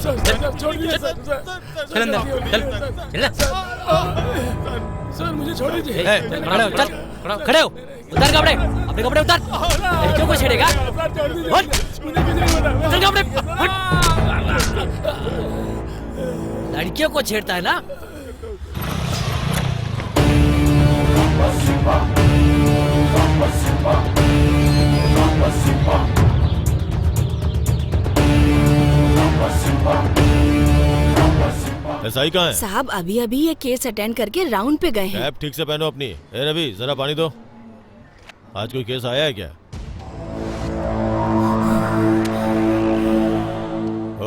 चल अंदर चल चल सर मुझे छोड़ दीजिए। खड़े हो, चल खड़े हो, उतार कपड़े, अपने कपड़े उतार। लड़कियों को छेड़ेगा? उतार कपड़े, लड़कियों को छेड़ता है ना? एसआई कहाँ है? साहब अभी अभी ये केस अटेंड करके राउंड पे गए हैं। कैप ठीक से पहनो अपनी। ए रवि जरा पानी दो। आज कोई केस आया है क्या?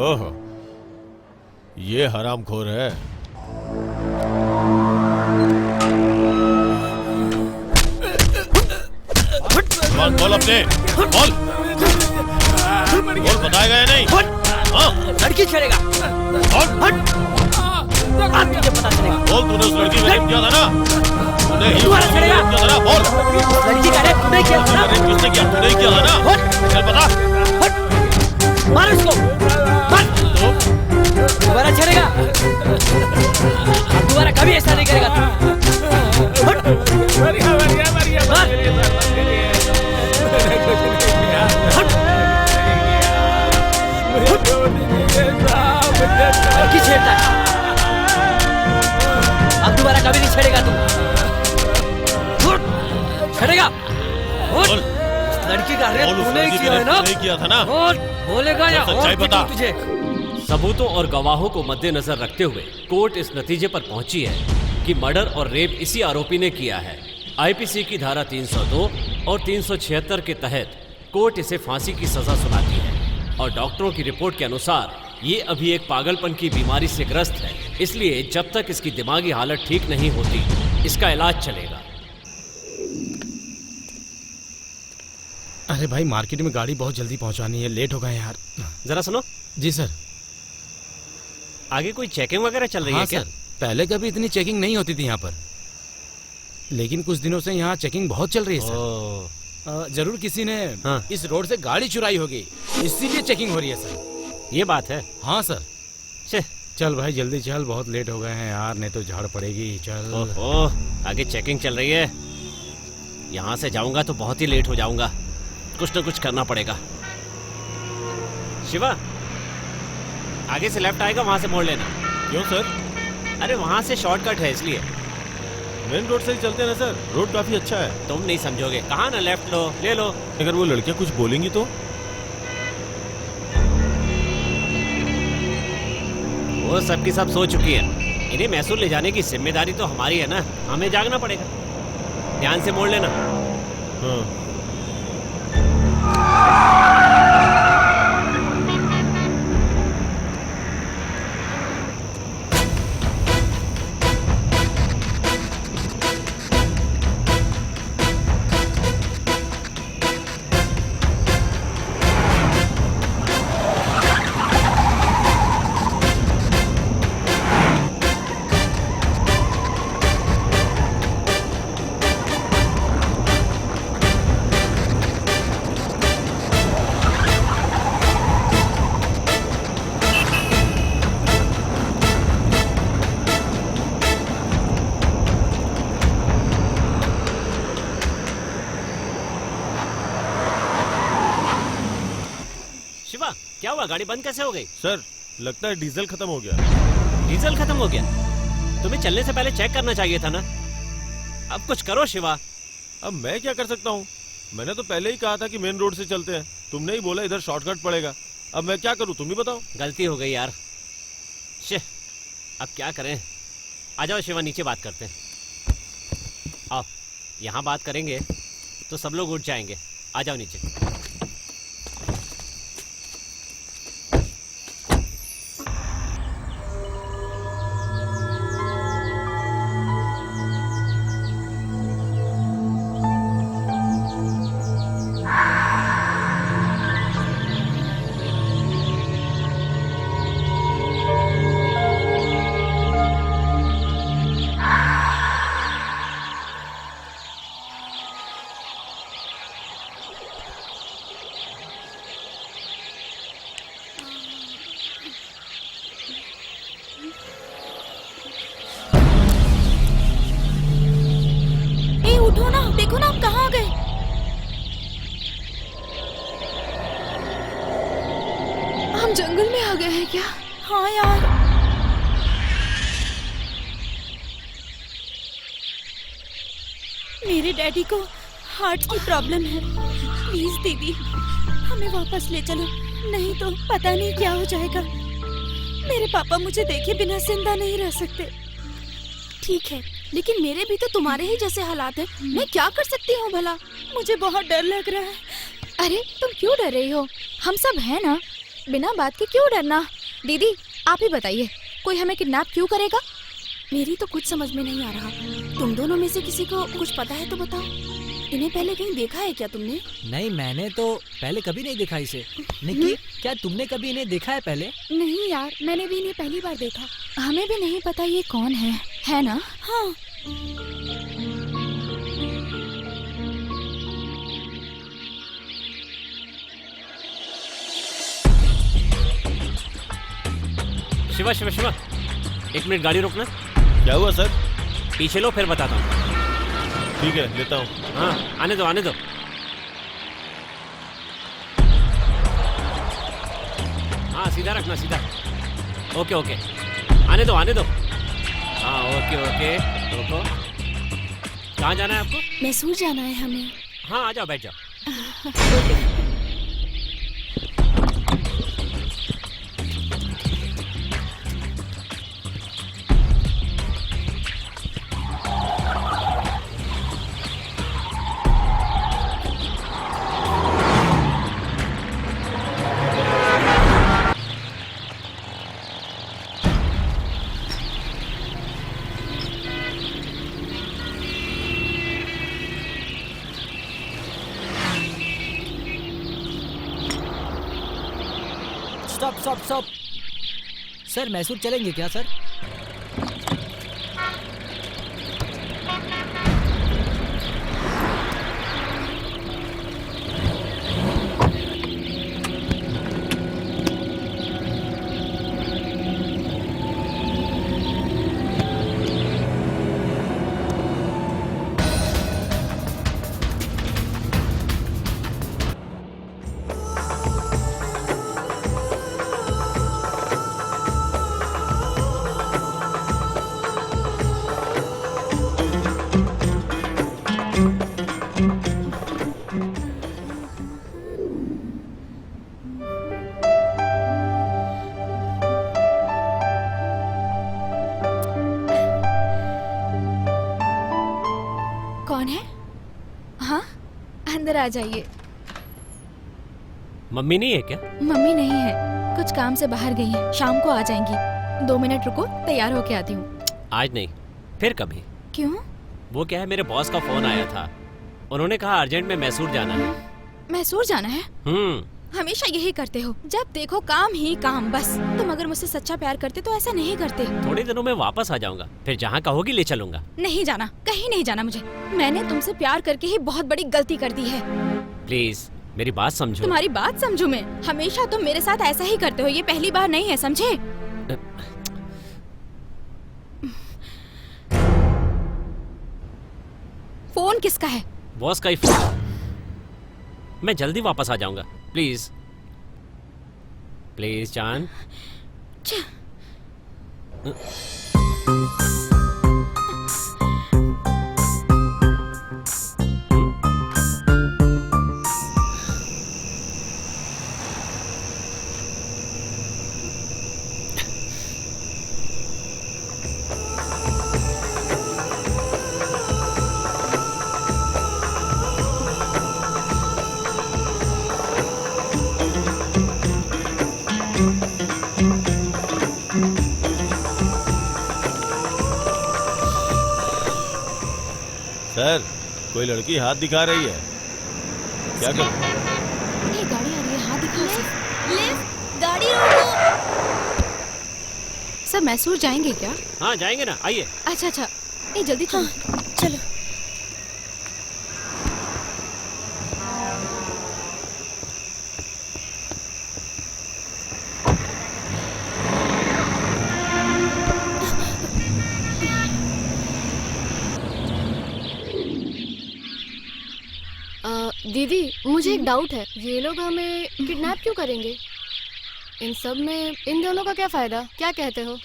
ओहो ये हरामखोर है। बोल अपने बोल बताएगा या नहीं? लड़की छेड़ेगा। आज तुझे पता चलेगा। बोल तूने उस लड़की को रेप किया था ना? तूने ही दोबारा छेड़ेगा। किया था ना? बोल लड़की का रेप तूने किया था ना? रेप किसने किया? तूने ही किया था ना? चल बता। मार उसको, मार। दोबारा छेड़ेगा। दोबारा कभी ऐसा नहीं करेगा तू। लड़की छेड़ता है, अब दोबारा कभी नहीं छेड़ेगा तू। उठ, छेड़ेगा? उठ। लड़की का रेप तूने ही किया है ना? नहीं किया था ना? उठ, बोलेगा या और सच्चाई बता। तुझे। सबूतों और गवाहों को मद्देनजर रखते हुए कोर्ट इस नतीजे पर पहुंची है कि मर्डर और रेप इसी आरोपी ने किया है। आईपीसी की धारा 302 और 376 के तहत कोर्ट इसे फांसी की सजा सुनाती है और डॉक्टरों की रिपोर्ट के अनुसार ये अभी एक पागलपन की बीमारी से ग्रस्त है, इसलिए जब तक इसकी दिमागी हालत ठीक नहीं होती इसका इलाज चलेगा। अरे भाई मार्केट में गाड़ी बहुत जल्दी पहुंचानी है, लेट हो गए यार। जरा सुनो। जी सर। आगे कोई चेकिंग वगैरह चल रही है क्या? सर, पहले कभी इतनी चेकिंग नहीं होती थी यहाँ पर, लेकिन कुछ दिनों से यहाँ चेकिंग बहुत चल रही है सर। जरूर किसी ने इस रोड से गाड़ी चुराई होगी, इसीलिए चेकिंग हो रही है सर। ये बात है? हाँ सर। चल भाई जल्दी चल, बहुत लेट हो गए हैं यार, नहीं तो झाड़ पड़ेगी। चल। ओहो, आगे चेकिंग चल रही है, यहाँ से जाऊंगा तो बहुत ही लेट हो जाऊंगा, कुछ ना कुछ करना पड़ेगा। शिवा, आगे से लेफ्ट आएगा, वहां से मोड़ लेना। क्यों सर? अरे वहां से शॉर्टकट है इसलिए। मेन रोड से ही चलते हैं ना सर, रोड काफी अच्छा है। तुम नहीं समझोगे, कहा ना लेफ्ट लो, ले लो। अगर वो लड़कियां कुछ बोलेंगी तो? वो सबकी सब सो चुकी है, इन्हें मैसूर ले जाने की जिम्मेदारी तो हमारी है ना, हमें जागना पड़ेगा। ध्यान से मोड़ लेना। हाँ। क्या हुआ, गाड़ी बंद कैसे हो गई? सर लगता है डीजल खत्म हो गया। डीजल खत्म हो गया? तुम्हें चलने से पहले चेक करना चाहिए था ना। अब कुछ करो शिवा। अब मैं क्या कर सकता हूँ? मैंने तो पहले ही कहा था कि मेन रोड से चलते हैं, तुमने ही बोला इधर शॉर्टकट पड़ेगा। अब मैं क्या करूँ, तुम ही बताओ। गलती हो गई यार। अब क्या करें? आ जाओ शिवा, नीचे बात करते हैं। आओ, यहाँ बात करेंगे तो सब लोग उठ जाएंगे। आ जाओ नीचे। उठो ना, देखो ना हम कहाँ आ गए। हम जंगल में आ गए हैं क्या? हाँ यार। मेरे डैडी को हार्ट की प्रॉब्लम है, प्लीज दीदी हमें वापस ले चलो, नहीं तो पता नहीं क्या हो जाएगा। मेरे पापा मुझे देखे बिना जिंदा नहीं रह सकते। ठीक है, लेकिन मेरे भी तो तुम्हारे ही जैसे हालात हैं, मैं क्या कर सकती हूँ भला? मुझे बहुत डर लग रहा है। अरे तुम क्यों डर रही हो? हम सब हैं ना, बिना बात के क्यों डरना? दीदी आप ही बताइए, कोई हमें किडनैप क्यों करेगा? मेरी तो कुछ समझ में नहीं आ रहा। तुम दोनों में से किसी को कुछ पता है तो बताओ। इन्हें पहले कहीं देखा है क्या तुमने? नहीं, मैंने तो पहले कभी नहीं देखा इसे। निक्की, क्या तुमने कभी इन्हें देखा है पहले? नहीं यार, मैंने भी इन्हें पहली बार देखा। हमें भी नहीं पता ये कौन है ना? हाँ। शिवा शिवा शिवा, 1 मिनट गाड़ी रोकना। क्या हुआ सर? पीछे लो, फिर बताता हूँ। ठीक है, लेता हूँ। हाँ, आने दो आने दो। हाँ, सीधा रखना, सीधा। ओके ओके, आने दो आने दो। हाँ, ओके ओके, रुको। कहाँ जाना है आपको? मैसूर जाना है हमें। हाँ, आ जाओ, बैठ जाओ। Stop stop stop. Sir Mysore चलेंगे क्या सर? कौन है? हाँ, अंदर आ जाइए। मम्मी नहीं है क्या? मम्मी नहीं है, कुछ काम से बाहर गई है, शाम को आ जाएंगी। 2 मिनट रुको, तैयार होके आती हूँ। आज नहीं, फिर कभी। क्यों? वो क्या है, मेरे बॉस का फोन आया था। उन्होंने कहा अर्जेंट में मैसूर जाना है। मैसूर जाना है? हमेशा यही करते हो, जब देखो काम ही काम बस। तुम अगर मुझसे सच्चा प्यार करते तो ऐसा नहीं करते। थोड़े दिनों में वापस आ जाऊंगा, फिर जहाँ कहोगी ले चलूंगा। नहीं जाना, कहीं नहीं जाना मुझे। मैंने तुमसे प्यार करके ही बहुत बड़ी गलती कर दी है। प्लीज मेरी बात समझो। तुम्हारी बात समझू मैं? हमेशा तुम मेरे साथ ऐसा ही करते हो, ये पहली बार नहीं है, समझे? फोन किसका है? बॉस का ही फोन। मैं जल्दी वापस आ जाऊंगा, प्लीज प्लीज जान। सर, कोई लड़की हाथ दिखा रही है, क्या करूं? ये गाड़ी आ रही है, हाथ दिखाओ उसे। लिफ्ट, गाड़ी रोको। सर मैसूर जाएंगे क्या? हाँ जाएंगे ना, आइए। अच्छा अच्छा, ये जल्दी चलो। चलो। दीदी, मुझे एक डाउट है, ये लोग हमें किडनैप क्यों करेंगे? इन सब में इन दोनों का क्या फायदा? क्या कहते हो?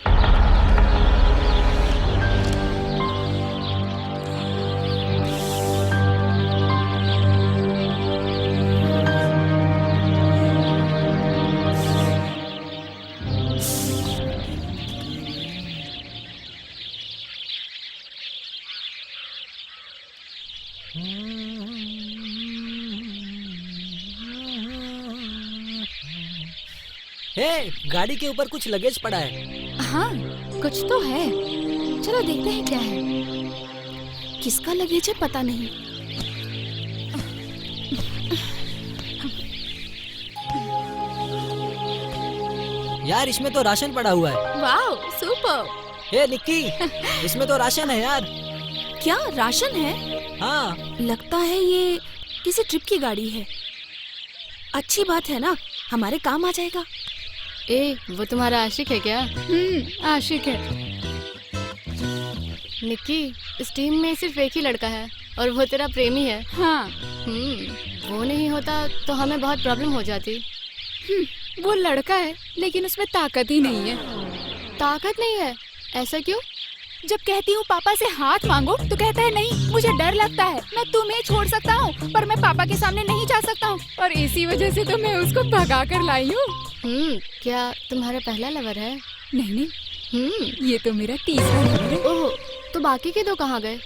हे, गाड़ी के ऊपर कुछ लगेज पड़ा है। हाँ, कुछ तो है। चलो देखते हैं क्या है। किसका लगेज है पता नहीं। यार इसमें तो राशन पड़ा हुआ है। Wow, super. हे निक्की, इसमें तो राशन है यार। क्या राशन है? हाँ। लगता है ये किसी ट्रिप की गाड़ी है। अच्छी बात है ना, हमारे काम आ जाएगा। ए, वो तुम्हारा आशिक है क्या? आशिक है। निक्की, इस टीम में सिर्फ एक ही लड़का है, और वो तेरा प्रेमी है। हाँ। वो नहीं होता तो हमें बहुत प्रॉब्लम हो जाती। वो लड़का है लेकिन उसमें ताकत ही नहीं है। ताकत नहीं है? ऐसा क्यों? जब कहती हूँ पापा से हाथ मांगो तो कहता है नहीं, मुझे डर लगता है, मैं तुम्हें छोड़ सकता हूँ पर मैं पापा के सामने नहीं जा सकता हूँ, और इसी वजह से तो मैं उसको भगा कर लाई हूँ। क्या तुम्हारा पहला लवर है? नहीं, ये तो मेरा तीसरा लवर है। ओह, तो बाकी के दो कहाँ गए?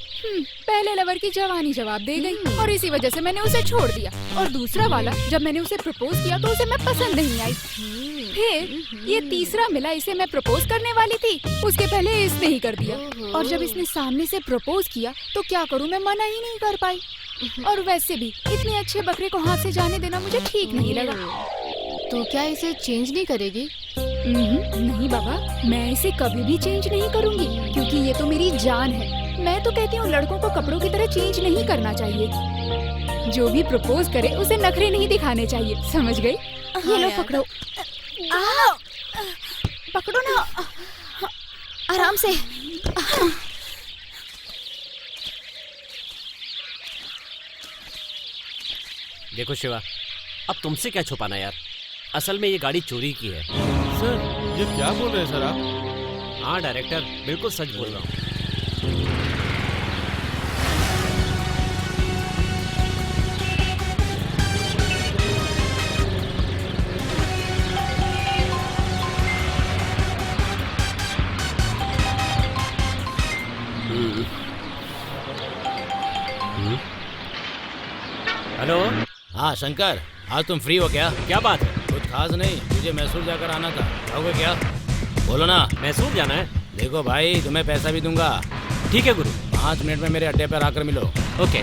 पहले लवर की जवानी जवाब दे गई और इसी वजह से मैंने उसे छोड़ दिया, और दूसरा वाला जब मैंने उसे प्रपोज किया तो उसे मैं पसंद नहीं आई। फिर ये तीसरा मिला, इसे मैं प्रपोज करने वाली थी, उसके पहले इसने ही कर दिया, और जब इसने सामने से प्रपोज किया तो क्या करूं, मैं मना ही नहीं कर पाई। और वैसे भी इतने अच्छे बकरे को हाथ से जाने देना मुझे ठीक नहीं लगा। तो क्या इसे चेंज नहीं करेगी? नहीं बाबा, मैं इसे कभी भी चेंज नहीं करूंगी, क्योंकि ये तो मेरी जान है। मैं तो कहती हूँ लड़कों को कपड़ों की तरह चेंज नहीं करना चाहिए। जो भी प्रपोज करे उसे नखरे नहीं दिखाने चाहिए, समझ गई? ये लो पकड़ो। पकड़ो ना, आराम से। देखो शिवा, अब तुमसे क्या छुपाना यार, असल में ये गाड़ी चोरी की है। सर ये क्या बोल रहे हैं सर आप? हाँ डायरेक्टर, बिल्कुल सच बोल रहा हूँ। हेलो। हाँ शंकर, आज तुम फ्री हो क्या? क्या बात है? कुछ खास नहीं, मुझे मैसूर जाकर आना था, जाओगे क्या? बोलो ना। मैसूर जाना है? देखो भाई, तुम्हें पैसा भी दूंगा। ठीक है गुरु। 5 मिनट में मेरे अड्डे पर आकर मिलो। ओके।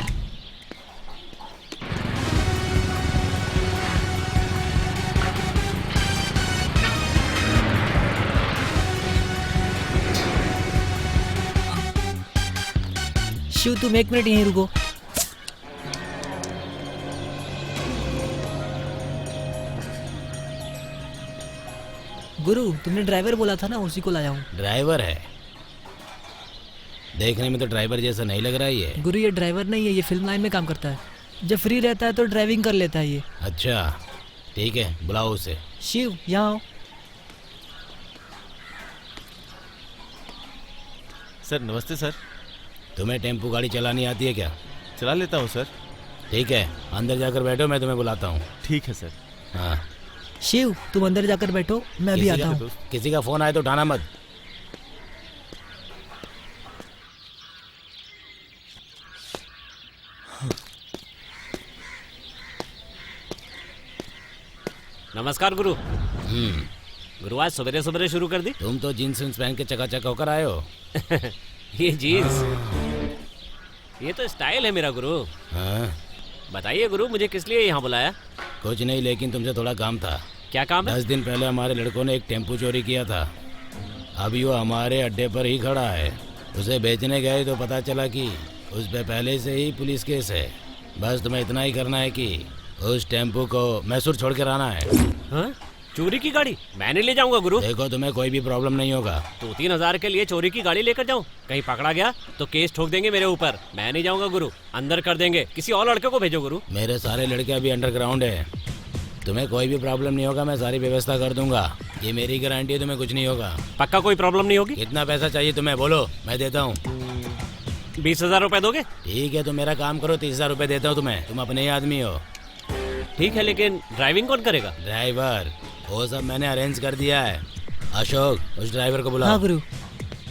शिव तुम 1 मिनट यहीं रुको। गुरु तुमने ड्राइवर बोला था ना, उसी को लाया हूँ। ड्राइवर है? देखने में तो ड्राइवर जैसा नहीं लग रहा है ये। गुरु ये ड्राइवर नहीं है, ये फिल्म लाइन में काम करता है। जब फ्री रहता है तो ड्राइविंग कर लेता है ये। अच्छा ठीक है, बुलाओ उसे। शिव यहाँ आओ। सर नमस्ते सर। तुम्हें टेम्पो गाड़ी चलानी आती है क्या? चला लेता हूँ सर। ठीक है, अंदर जाकर बैठो, मैं तुम्हें बुलाता हूँ। ठीक है सर। हाँ। शिव तुम अंदर जाकर बैठो, मैं अभी आता हूँ। किसी का फोन आए तो उठाना मत। नमस्कार गुरु। गुरु आज सवेरे सवेरे शुरू कर दी। तुम तो जीन्स पहन के चकाचक होकर आए हो। ये जीन्स, ये तो स्टाइल है मेरा गुरु। हाँ? बताइए गुरु, मुझे किस लिए यहाँ बुलाया? कुछ नहीं, लेकिन तुमसे थोड़ा काम था। क्या काम है? 10 दिन पहले हमारे लड़कों ने एक टेम्पो चोरी किया था। अभी वो हमारे अड्डे पर ही खड़ा है। उसे बेचने गए तो पता चला कि उस पे पहले से ही पुलिस केस है। बस तुम्हें इतना ही करना है कि उस टेम्पो को मैसूर छोड़ कर आना है। हाँ? चोरी की गाड़ी मैं नहीं ले जाऊंगा गुरु। देखो तुम्हें कोई भी प्रॉब्लम नहीं होगा। 2-3 हज़ार के लिए चोरी की गाड़ी लेकर जाऊं? कहीं पकड़ा गया तो केस ठोक देंगे मेरे ऊपर। मैं नहीं जाऊंगा गुरु, अंदर कर देंगे। किसी और लड़के को भेजो गुरु। मेरे सारे लड़के अभी अंडरग्राउंड है, तुम्हें कोई भी प्रॉब्लम नहीं होगा। मैं सारी व्यवस्था कर दूंगा, ये मेरी गारंटी है, तुम्हें कुछ नहीं होगा। पक्का कोई प्रॉब्लम नहीं होगी? कितना पैसा चाहिए तुम्हें, बोलो, मैं देता हूँ। 20,000 रुपए दोगे? ठीक है, तो मेरा काम करो, 30,000 रुपए देता हूँ तुम्हें। तुम अपने ही आदमी हो। ठीक है, लेकिन ड्राइविंग कौन करेगा? ड्राइवर वो सब मैंने अरेंज कर दिया है। अशोक, उस ड्राइवर को बुलाओ। हाँ गुरु।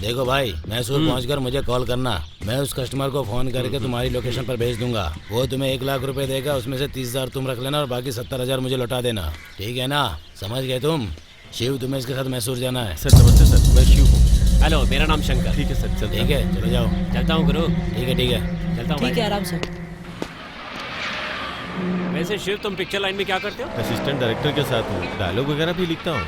देखो भाई, मैसूर पहुंचकर मुझे कॉल करना। मैं उस कस्टमर को फोन करके तुम्हारी लोकेशन पर भेज दूंगा। वो तुम्हें 1 लाख रुपए देगा, उसमें से 30,000 तुम रख लेना और बाकी 70,000 मुझे लौटा देना। ठीक है ना, समझ गए तुम? शिव, तुम्हें इसके साथ मैसूर जाना है। सर नमस्ते सर, मैं शिव हूँ। हेलो, मेरा नाम शंकर। ठीक है सर, चलते ठीक है, चलो जाओ। चलता हूँ गुरु। ठीक है चलता हूँ। ठीक है, आराम से। वैसे शिव, तुम पिक्चर लाइन में क्या करते हो? असिस्टेंट डायरेक्टर के साथ हूँ, डायलॉग वगैरह भी लिखता हूँ।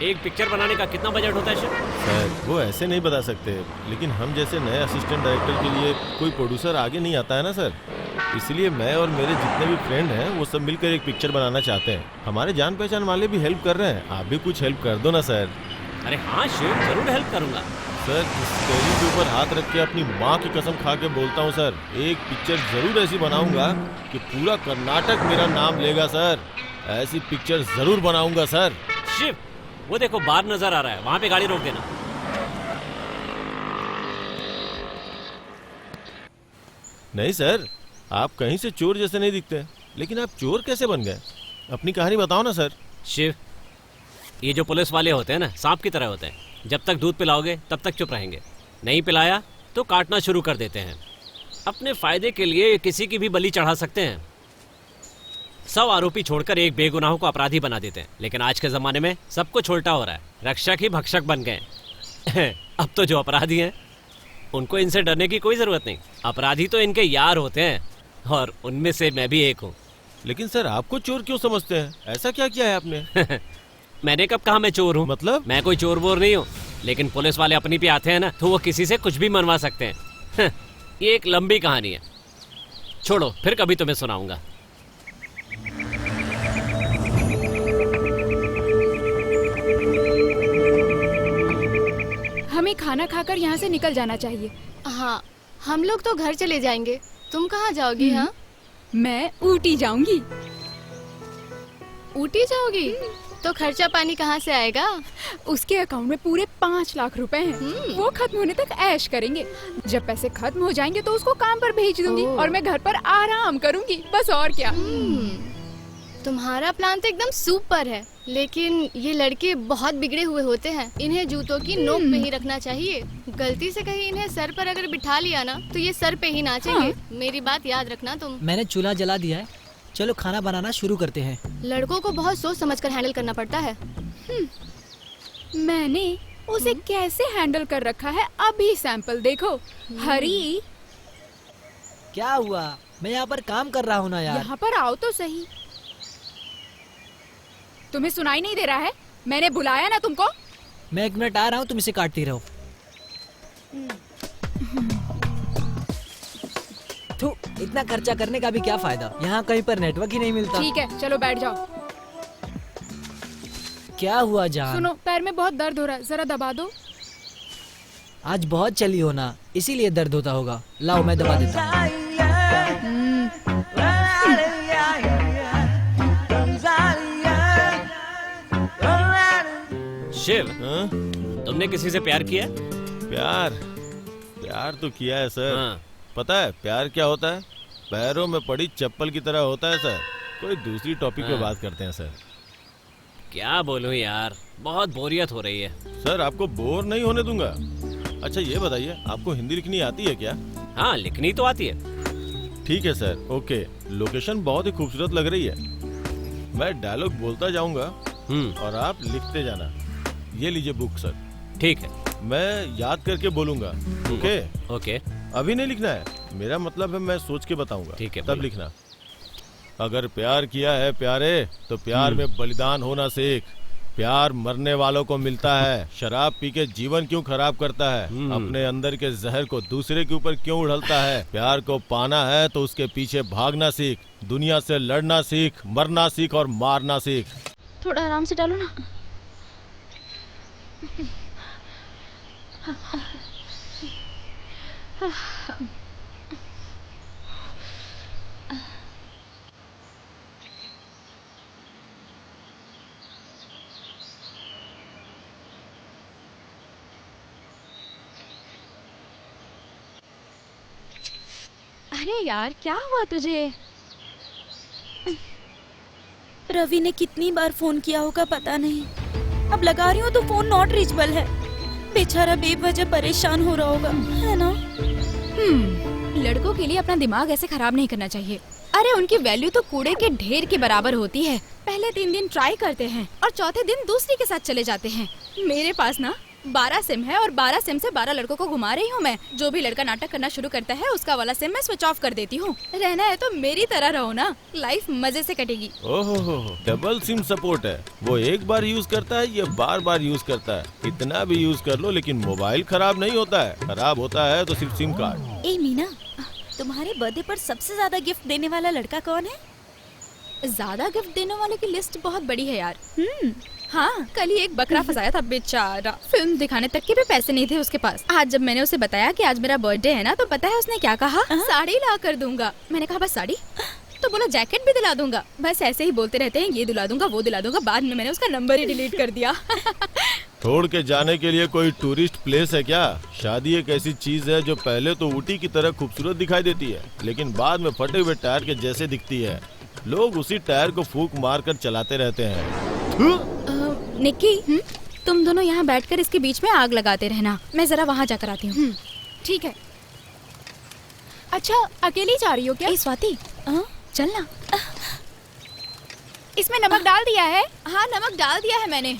एक पिक्चर बनाने का कितना बजट होता है शिव? सर वो ऐसे नहीं बता सकते, लेकिन हम जैसे नए असिस्टेंट डायरेक्टर के लिए कोई प्रोड्यूसर आगे नहीं आता है ना सर, इसलिए मैं और मेरे जितने भी फ्रेंड हैं वो सब मिलकर एक पिक्चर बनाना चाहते हैं। हमारे जान पहचान वाले भी हेल्प कर रहे हैं, आप भी कुछ हेल्प कर दो ना सर। अरे हाँ शिव, जरूर हेल्प करूंगा। सर इस स्टेरिंग के ऊपर हाथ रख के अपनी माँ की कसम खा के बोलता हूँ सर, एक पिक्चर जरूर ऐसी बनाऊंगा कि पूरा कर्नाटक मेरा नाम लेगा सर। ऐसी पिक्चर जरूर बनाऊंगा सर। शिव, वो देखो बार नजर आ रहा है, वहां पे गाड़ी रोक देना। नहीं सर, आप कहीं से चोर जैसे नहीं दिखते, लेकिन आप चोर कैसे बन गए? अपनी कहानी बताओ ना सर। शिव, ये जो पुलिस वाले होते हैं ना, सांप की तरह होते हैं। जब तक दूध पिलाओगे तब तक चुप रहेंगे, नहीं पिलाया तो काटना शुरू कर देते हैं। अपने फायदे के लिए किसी की भी बलि चढ़ा सकते हैं। 100 आरोपी छोड़कर एक बेगुनाहों को अपराधी बना देते हैं। लेकिन आज के जमाने में सब कुछ उल्टा हो रहा है, रक्षक ही भक्षक बन गए। अब तो जो अपराधी हैं उनको इनसे डरने की कोई जरूरत नहीं। अपराधी तो इनके यार होते हैं, और उनमें से मैं भी एक हूँ। लेकिन सर आपको चोर क्यों समझते हैं? ऐसा क्या किया है आपने? मैंने कब कहा मैं चोर हूँ? मतलब? मैं कोई चोर वोर नहीं हूँ, लेकिन पुलिस वाले अपनी पे आते हैं ना, तो वो किसी से कुछ भी मनवा सकते हैं। ये एक लंबी कहानी है, छोड़ो, फिर कभी तुम्हें सुनाऊंगा। हमें खाना खाकर यहाँ से निकल जाना चाहिए। हाँ, हम लोग तो घर चले जाएंगे। तुम कहाँ जाओगी? हाँ, मैं ऊटी जाऊंगी। ऊटी जाओगी? तो खर्चा पानी कहाँ से आएगा? उसके अकाउंट में पूरे 5 लाख रुपए हैं। वो खत्म होने तक ऐश करेंगे। जब पैसे खत्म हो जाएंगे तो उसको काम पर भेज दूंगी और मैं घर पर आराम करूंगी, बस और क्या। तुम्हारा प्लान तो एकदम सुपर है, लेकिन ये लड़के बहुत बिगड़े हुए होते हैं। इन्हें जूतों की नोक पे ही रखना चाहिए। गलती से कहीं इन्हें सर पर अगर बिठा लिया ना, तो ये सर पे ही नाचेंगे। मेरी बात याद रखना तुम। मैंने चूल्हा जला दिया है, चलो खाना बनाना शुरू करते हैं। लड़कों को बहुत सोच समझकर हैंडल करना पड़ता है। मैंने उसे कैसे हैंडल कर रखा है, अभी सैंपल देखो। हरी, क्या हुआ? मैं यहाँ पर काम कर रहा हूँ ना यार। यहाँ पर आओ तो सही। तुम्हें सुनाई नहीं दे रहा है? मैंने बुलाया ना तुमको। मैं 1 मिनट आ रहा हूँ, तुम इसे काटती रहो। थू, इतना खर्चा करने का भी क्या फायदा? यहाँ कहीं पर नेटवर्क ही नहीं मिलता। ठीक है, चलो बैठ जाओ। क्या हुआ जान? सुनो, पैर में बहुत दर्द हो रहा है, जरा दबा दो। आज बहुत चली हो ना, इसीलिए दर्द होता होगा। लाओ मैं दबा देता हूँ। शिव, हाँ? तुमने किसी से प्यार किया? प्यार तो किया है सर। हाँ। पता है प्यार क्या होता है? पैरों में पड़ी चप्पल की तरह होता है सर। कोई दूसरी टॉपिक पे बात करते हैं सर। क्या बोलूं यार, बहुत बोरियत हो रही है। सर आपको बोर नहीं होने दूंगा। अच्छा ये बताइए, आपको हिंदी लिखनी आती है क्या? हाँ, लिखनी तो आती है। ठीक है सर, ओके। लोकेशन बहुत ही खूबसूरत लग रही है। मैं डायलॉग बोलता जाऊंगा और आप लिखते जाना। ये लीजिए बुक सर। ठीक है, मैं याद करके बोलूंगा। ओके? ओके। अभी नहीं लिखना है, मेरा मतलब है मैं सोच के बताऊंगा। ठीक है, तब बोलो। लिखना। अगर प्यार किया है प्यारे, तो प्यार में बलिदान होना सीख। प्यार मरने वालों को मिलता है। शराब पी के जीवन क्यों खराब करता है? अपने अंदर के जहर को दूसरे के ऊपर क्यों उड़लता है? प्यार को पाना है तो उसके पीछे भागना सीख। दुनिया से लड़ना सीख, मरना सीख और मारना सीख। थोड़ा आराम से डालो ना। अरे यार, क्या हुआ तुझे? रवि ने कितनी बार फोन किया होगा पता नहीं। अब लगा रही हूँ तो फोन नॉट रीचेबल है। बेचारा बेवजह परेशान हो रहा होगा, है ना? लड़कों के लिए अपना दिमाग ऐसे खराब नहीं करना चाहिए। अरे उनकी वैल्यू तो कूड़े के ढेर के बराबर होती है। पहले 3 दिन ट्राई करते हैं और चौथे दिन दूसरी के साथ चले जाते हैं। मेरे पास ना 12 सिम है और 12 सिम से 12 लड़कों को घुमा रही हूँ मैं। जो भी लड़का नाटक करना शुरू करता है उसका वाला सिम मैं स्विच ऑफ कर देती हूँ। रहना है तो मेरी तरह रहो ना, लाइफ मजे से कटेगी। ओहो, डबल सिम सपोर्ट है। वो एक बार यूज करता है, ये बार बार यूज करता है। इतना भी यूज कर लो लेकिन मोबाइल खराब नहीं होता है। खराब होता है तो सिर्फ सिम कार्ड। ए मीना, तुम्हारे बर्थडे पर सबसे ज्यादा गिफ्ट देने वाला लड़का कौन है? ज्यादा गिफ्ट देने वाले की लिस्ट बहुत बड़ी है यार। हाँ, कल ही एक बकरा फंसाया था बेचारा। फिल्म दिखाने तक के भी पैसे नहीं थे उसके पास। आज जब मैंने उसे बताया कि आज मेरा बर्थडे है ना, तो पता है उसने क्या कहा? साड़ी ला कर दूंगा। मैंने कहा बस साड़ी? तो बोला जैकेट भी दिला दूंगा। बस ऐसे ही बोलते रहते हैं, ये दिला दूंगा वो दिला दूंगा। बाद में मैंने उसका नंबर ही डिलीट कर दिया। छोड़ के जाने के लिए कोई टूरिस्ट प्लेस है क्या? शादी एक ऐसी चीज है जो पहले तो ऊटी की तरह खूबसूरत दिखाई देती है, लेकिन बाद में फटे हुए टायर के जैसे दिखती है। लोग उसी टायर को फूंक मार कर चलाते रहते हैं। निक्की, तुम दोनों यहाँ बैठकर इसके बीच में आग लगाते रहना। मैं जरा वहाँ जाकर आती हूँ। ठीक है। अच्छा, अकेली जा रही हो क्या? स्वाति, चलना। इसमें नमक डाल दिया है? हाँ, नमक डाल दिया है मैंने।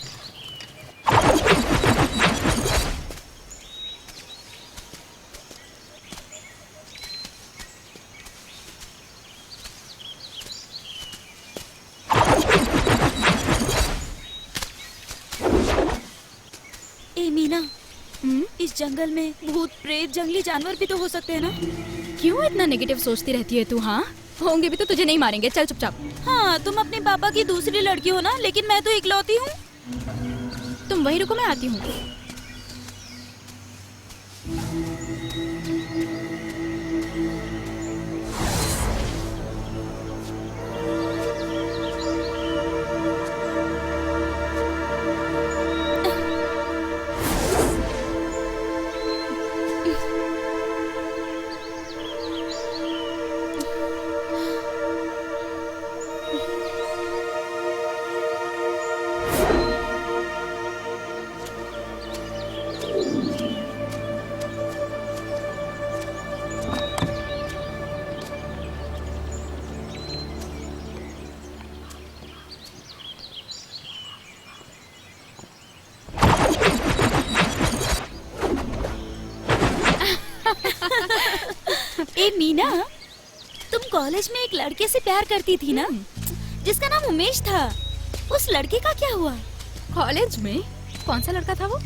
ए मीना, इस जंगल में भूत प्रेत जंगली जानवर भी तो हो सकते हैं ना? क्यों इतना नेगेटिव सोचती रहती है तू? हाँ, होंगे भी तो तुझे नहीं मारेंगे। चल चुपचाप। हाँ, तुम अपने पापा की दूसरी लड़की हो ना, लेकिन मैं तो इकलौती हूँ। तुम वहीं रुको, मैं आती हूँ। ए मीना, तुम कॉलेज में एक लड़के से प्यार करती थी ना, जिसका नाम उमेश था। उस लड़के का क्या हुआ? कॉलेज में? कौन सा लड़का था वो?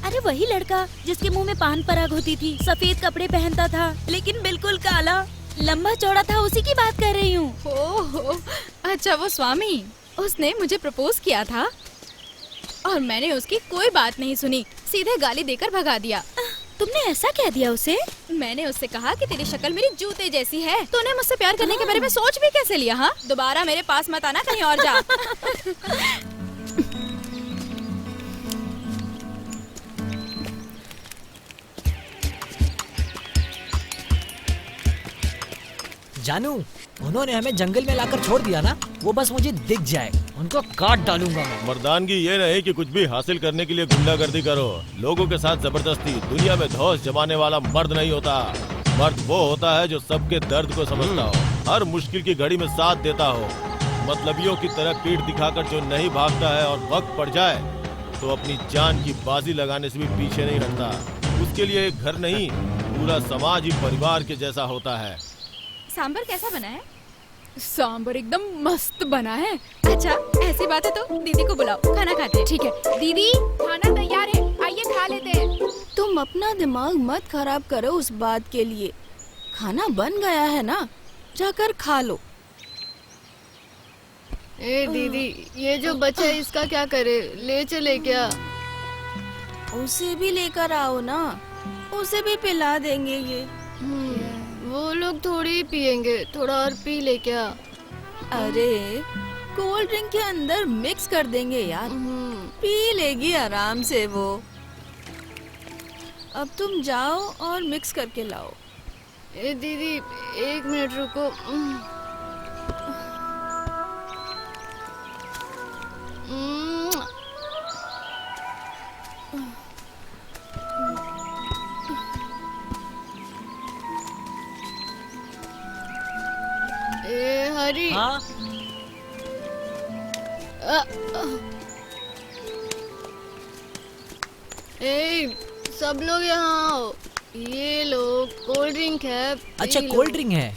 अरे वही लड़का जिसके मुंह में पान पराग होती थी, सफेद कपड़े पहनता था लेकिन बिल्कुल काला, लंबा चौड़ा था। उसी की बात कर रही हूँ। ओह, अच्छा वो स्वामी। उसने मुझे प्रपोज किया था और मैंने उसकी कोई बात नहीं सुनी, सीधे गाली देकर भगा दिया। तुमने ऐसा कह दिया उसे? मैंने उससे कहा कि तेरी शक्ल मेरी जूते जैसी है। तूने मुझसे प्यार करने के बारे में सोच भी कैसे लिया? हाँ, दोबारा मेरे पास मत आना, कहीं और जा। जानू, उन्होंने हमें जंगल में लाकर छोड़ दिया ना, वो बस मुझे दिख जाए उनको काट डालूंगा मैं। मर्दानगी ये नहीं कि कुछ भी हासिल करने के लिए गुंडागर्दी करो, लोगों के साथ जबरदस्ती। दुनिया में धौंस जमाने वाला मर्द नहीं होता। मर्द वो होता है जो सबके दर्द को समझता हो, हर मुश्किल की घड़ी में साथ देता हो। मतलबियों की तरह पीठ दिखाकर जो नहीं भागता है और वक्त पड़ जाए तो अपनी जान की बाजी लगाने से भी पीछे नहीं हटता। उसके लिए एक घर नहीं, पूरा समाज ही परिवार के जैसा होता है। सांबर कैसा बना है? सांबर एकदम मस्त बना है। अच्छा, ऐसी बात है तो दीदी को बुलाओ, खाना खाते हैं। ठीक है दीदी, खाना तैयार है, आइए खा लेते हैं। तुम अपना दिमाग मत खराब करो उस बात के लिए। खाना बन गया है ना, जाकर खा लो। ए दीदी, ये जो बच्चा है इसका क्या करे? ले चले क्या? उसे भी लेकर आओ ना, उसे भी पिला देंगे ये। वो लोग थोड़ी ही पियेंगे, थोड़ा और पी ले क्या? अरे कोल्ड ड्रिंक के अंदर मिक्स कर देंगे यार, पी लेगी आराम से वो। अब तुम जाओ और मिक्स करके लाओ। ए दीदी, 1 मिनट रुको। ए हरी, हाँ? ए सब लोग यहाँ आओ, ये लो कोल्ड ड्रिंक है। अच्छा, पी लो। कोल्ड ड्रिंक है?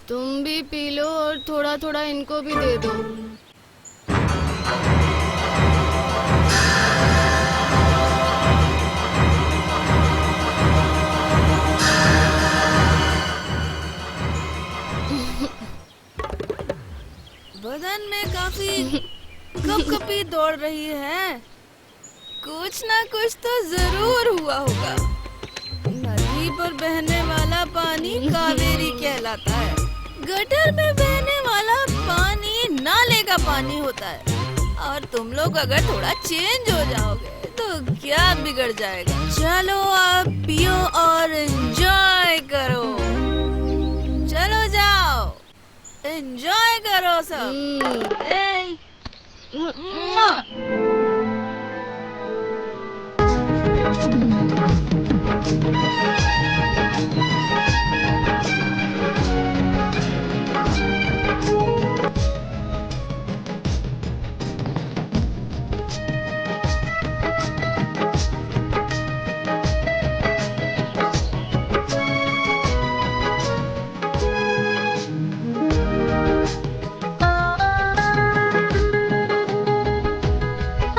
तुम भी पी लो और थोड़ा थोड़ा इनको भी दे दो। बदन में काफी कब कभी दौड़ रही है? कुछ ना कुछ तो जरूर हुआ होगा। नदी पर बहने वाला पानी कावेरी कहलाता है। गटर में बहने वाला पानी नाले का पानी होता है। और तुम लोग अगर थोड़ा चेंज हो जाओगे तो क्या बिगड़ जाएगा। चलो आप पियो और एंजॉय करो। चलो जाओ, एंजॉय करो सब।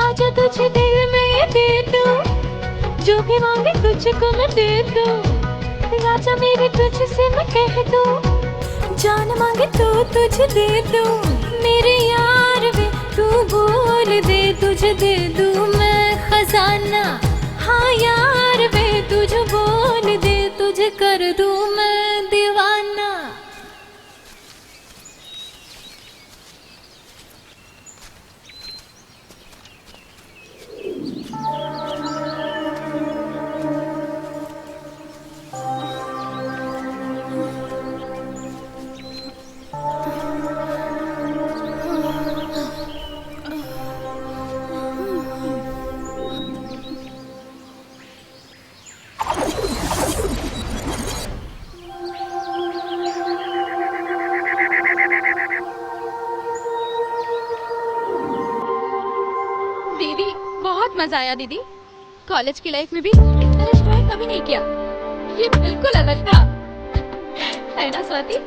आजा तुझे दिल में दे दूं, जो भी मांगे तुझको मैं दे दूं। राजा मेरे तुझसे मैं कह दूं, जान मांगे तो तुझे दे दूं। मेरे यार वे तू बोल दे, तुझे दे दूं मैं खजाना। हाँ यार वे तुझे बोल दे, तुझे कर दूं मैं दीवाना। दीदी बहुत मजा आया दीदी। कॉलेज की लाइफ में भी इतना एंजॉय कभी नहीं किया। ये बिल्कुल अलग था, है ना स्वाति?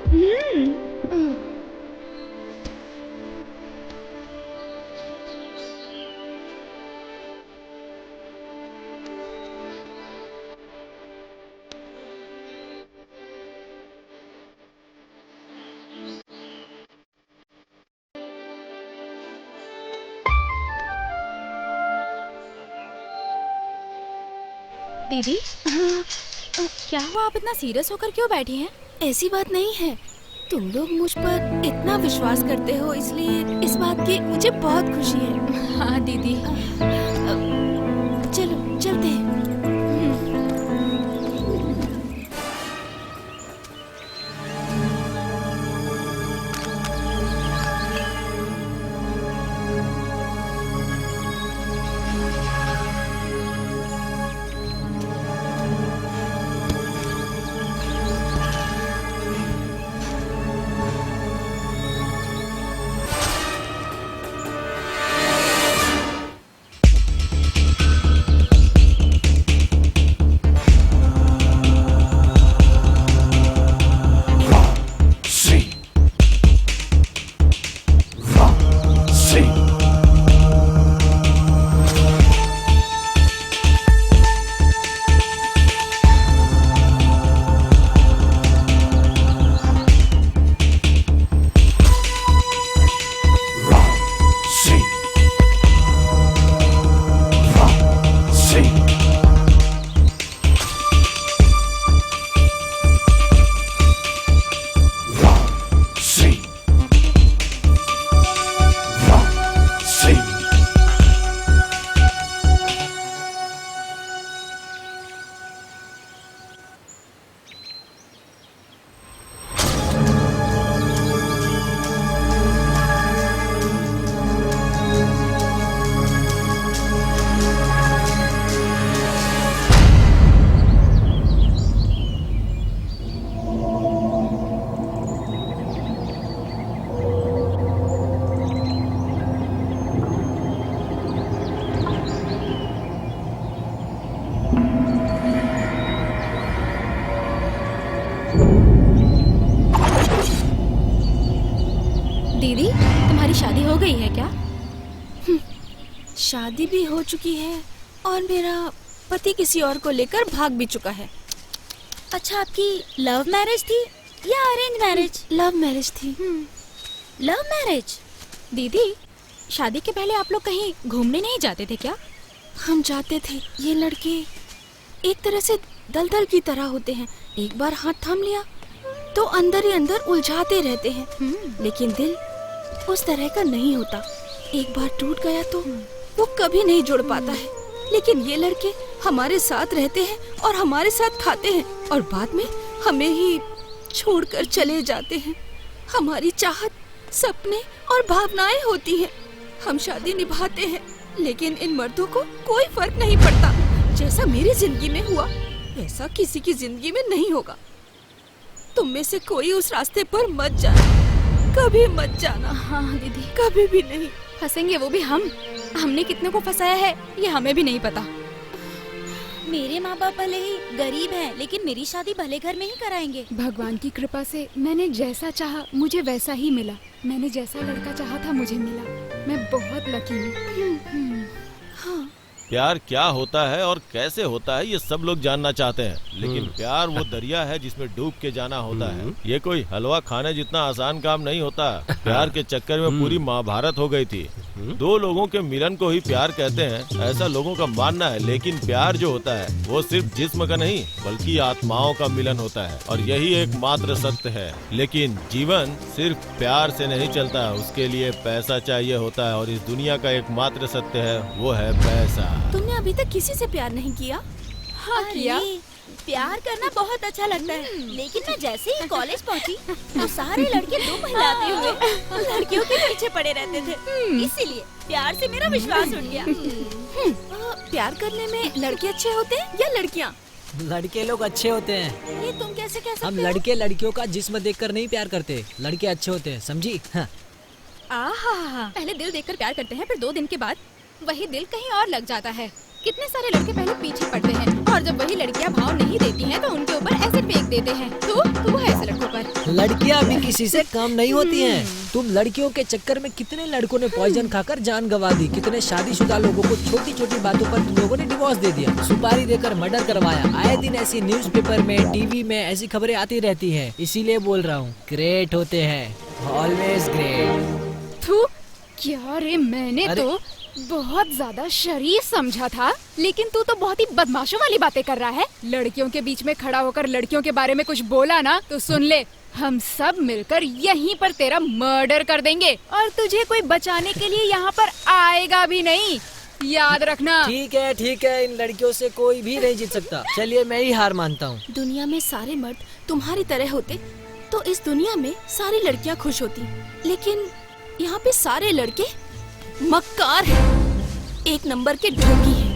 दीदी क्या हुआ, आप इतना सीरियस होकर क्यों बैठी हैं? ऐसी बात नहीं है, तुम लोग मुझ पर इतना विश्वास करते हो, इसलिए इस बात की मुझे बहुत खुशी है। हाँ दीदी। चलो चलते हैं। दीदी, तुम्हारी शादी हो गई है क्या? शादी भी हो चुकी है और मेरा पति किसी और को लेकर भाग भी चुका है। अच्छा, आपकी लव मैरिज थी या अरेंज मैरिज? लव मैरिज थी। Love marriage? दीदी शादी के पहले आप लोग कहीं घूमने नहीं जाते थे क्या? हम जाते थे। ये लड़के एक तरह से दलदल की तरह होते हैं, एक बार हाथ थाम लिया तो अंदर ही अंदर उलझाते रहते हैं। लेकिन दिल उस तरह का नहीं होता, एक बार टूट गया तो वो कभी नहीं जुड़ पाता है। लेकिन ये लड़के हमारे साथ रहते हैं और हमारे साथ खाते हैं और बाद में हमें ही छोड़कर चले जाते हैं। हमारी चाहत, सपने और भावनाएं होती हैं। हम शादी निभाते हैं, लेकिन इन मर्दों को कोई फर्क नहीं पड़ता। जैसा मेरी जिंदगी में हुआ वैसा किसी की जिंदगी में नहीं होगा। तुम में से कोई उस रास्ते पर मत जाना, कभी मत जाना। हाँ दीदी, कभी भी नहीं। फंसेंगे वो भी हम। हमने कितने को फंसाया है ये हमें भी नहीं पता। मेरे माँ बाप भले ही गरीब हैं, लेकिन मेरी शादी भले घर में ही कराएंगे। भगवान की कृपा से मैंने जैसा चाहा मुझे वैसा ही मिला। मैंने जैसा लड़का चाहा था मुझे मिला। मैं बहुत लकी हूँ। हाँ। प्यार क्या होता है और कैसे होता है ये सब लोग जानना चाहते हैं, लेकिन प्यार वो दरिया है जिसमें डूब के जाना होता है। ये कोई हलवा खाने जितना आसान काम नहीं होता। प्यार के चक्कर में पूरी महाभारत हो गई थी। दो लोगों के मिलन को ही प्यार कहते हैं, ऐसा लोगों का मानना है। लेकिन प्यार जो होता है वो सिर्फ जिस्म का नहीं बल्कि आत्माओं का मिलन होता है, और यही एकमात्र सत्य है। लेकिन जीवन सिर्फ प्यार से नहीं चलता, उसके लिए पैसा चाहिए होता है, और इस दुनिया का एकमात्र सत्य है वो है पैसा। तुमने अभी तक किसी से प्यार नहीं किया? हाँ किया। प्यार करना बहुत अच्छा लगता है, लेकिन मैं जैसे ही कॉलेज पहुंची तो सारे लड़के दुम हिलाते हुए लड़कियों के पीछे पड़े रहते थे। इसीलिए प्यार से मेरा विश्वास उठ गया। प्यार करने में लड़के अच्छे होते हैं या लड़कियाँ? लड़के लोग अच्छे होते हैं। ये तुम कैसे कह सकते हम हो? लड़के लड़कियों का जिस्म देखकर नहीं प्यार करते, लड़के अच्छे होते हैं, समझी? हाँ। पहले दिल देखकर प्यार करते हैं, फिर 2 दिन के बाद वही दिल कहीं और लग जाता है। कितने सारे लड़के पहले पीछे पड़ते हैं और जब वही लड़कियां भाव नहीं देती हैं तो उनके ऊपर एसिड फेंक देते हैं। तू है ऐसे लड़कों पर। लड़कियां भी किसी से कम नहीं होती हैं। तुम लड़कियों के चक्कर में कितने लड़कों ने पॉइजन खाकर जान गंवा दी, कितने शादीशुदा लोगों को छोटी छोटी बातों पर तुम लोगों ने डिवोर्स दे दिया, सुपारी देकर मर्डर करवाया। आए दिन ऐसी न्यूज़पेपर में, टीवी में ऐसी खबरें आती रहती है। इसीलिए बोल रहा हूँ, ग्रेट होते हैं, ऑलवेज ग्रेट। क्या रे, मैंने तो बहुत ज्यादा शरीफ समझा था, लेकिन तू तो बहुत ही बदमाशों वाली बातें कर रहा है। लड़कियों के बीच में खड़ा होकर लड़कियों के बारे में कुछ बोला ना तो सुन ले, हम सब मिलकर यहीं पर तेरा मर्डर कर देंगे और तुझे कोई बचाने के लिए यहाँ पर आएगा भी नहीं, याद रखना। ठीक है, इन लड़कियों से कोई भी नहीं जीत सकता। चलिए मैं ही हार मानता हूँ। दुनिया में सारे मर्द तुम्हारी तरह होते तो इस दुनिया में सारी लड़कियाँ खुश होती, लेकिन यहाँ पे सारे लड़के मक्कार हैं, 1 नंबर के ढोंगी हैं।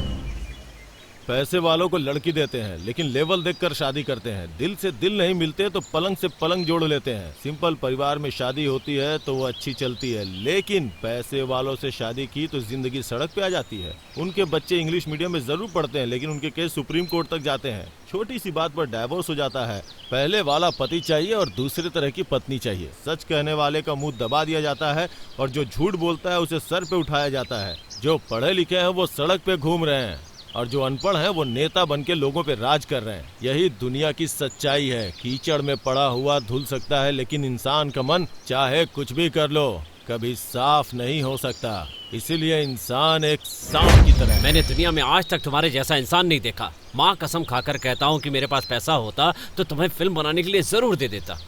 पैसे वालों को लड़की देते हैं, लेकिन लेवल देखकर शादी करते हैं। दिल से दिल नहीं मिलते तो पलंग से पलंग जोड़ लेते हैं। सिंपल परिवार में शादी होती है तो वो अच्छी चलती है, लेकिन पैसे वालों से शादी की तो जिंदगी सड़क पे आ जाती है। उनके बच्चे इंग्लिश मीडियम में जरूर पढ़ते हैं, लेकिन उनके केस सुप्रीम कोर्ट तक जाते हैं। छोटी सी बात पर डाइवोर्स हो जाता है। पहले वाला पति चाहिए और दूसरी तरह की पत्नी चाहिए। सच कहने वाले का मुंह दबा दिया जाता है और जो झूठ बोलता है उसे सर पे उठाया जाता है। जो पढ़े लिखे हैं वो सड़क पे घूम रहे हैं और जो अनपढ़ हैं वो नेता बन के लोगों पे राज कर रहे हैं। यही दुनिया की सच्चाई है। कीचड़ में पड़ा हुआ धुल सकता है, लेकिन इंसान का मन चाहे कुछ भी कर लो कभी साफ नहीं हो सकता। इसीलिए इंसान एक सांप की तरह। मैंने दुनिया में आज तक तुम्हारे जैसा इंसान नहीं देखा। माँ कसम खाकर कहता हूँ कि मेरे पास पैसा होता तो तुम्हें फिल्म बनाने के लिए जरूर दे देता।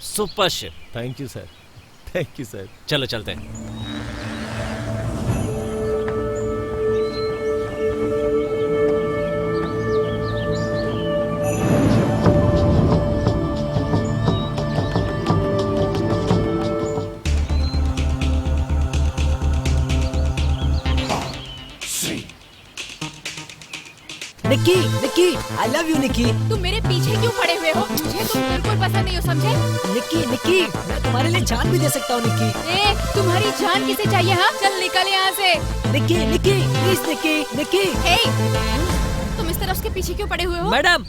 Super ship. Thank you sir, thank you sir. चलो चलते हैं। Nikki, Nikki, I love you Nikki. तुम मेरे पीछे क्यों पड़े हुए हो? मुझे तुम बिल्कुल पसंद नहीं हो, समझे? निक्की, निक्की, मैं तुम्हारे लिए जान भी दे सकता हूँ निक्की। तुम्हारी जान किसे चाहिए? हाँ, चल निकल यहाँ से। निक्की, निक्की, प्लीज निक्की, निक्की। तुम इस तरह उसके पीछे क्यों पड़े हुए हो? मैडम,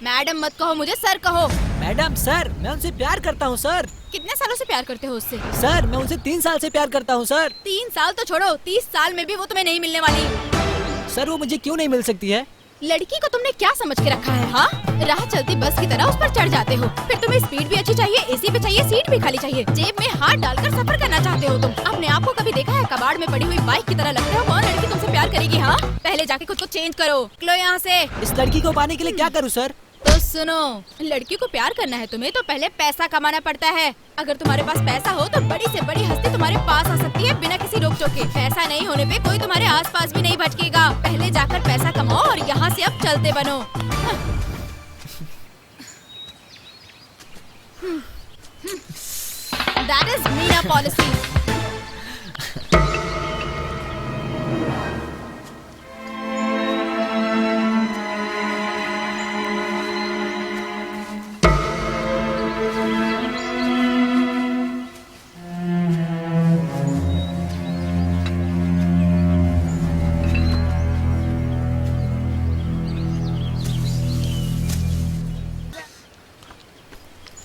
मैडम मत कहो मुझे, सर कहो। मैडम सर, मैं उनसे प्यार करता हूँ सर। कितने सालों से प्यार करते हो उससे? सर, मैं उनसे 3 साल से प्यार करता हूँ सर। 3 साल तो छोड़ो, 30 साल में भी वो तुम्हें नहीं मिलने वाली। सर, वो मुझे क्यों नहीं मिल सकती है? लड़की को तुमने क्या समझ के रखा है? हाँ, राह चलती बस की तरह उस पर चढ़ जाते हो। फिर तुम्हें स्पीड भी अच्छी चाहिए, एसी भी चाहिए, सीट भी खाली चाहिए, जेब में हाथ डालकर सफर करना चाहते हो तुम। अपने आप को कभी देखा है? कबाड़ में पड़ी हुई बाइक की तरह लगते हो। कौन लड़की तुमसे प्यार करेगी? हाँ, पहले जाके खुद को चेंज करो। निकलो यहाँ से। इस लड़की को पाने के लिए क्या करूँ सर? तो सुनो, लड़की को प्यार करना है तुम्हें तो पहले पैसा कमाना पड़ता है। अगर तुम्हारे पास पैसा हो तो बड़ी से बड़ी हस्ती तुम्हारे पास आ सकती है बिना किसी रोक टोक के। पैसा नहीं होने पे कोई तुम्हारे आसपास भी नहीं भटकेगा। पहले जाकर पैसा कमाओ और यहाँ से अब चलते बनो। That is Meena policy.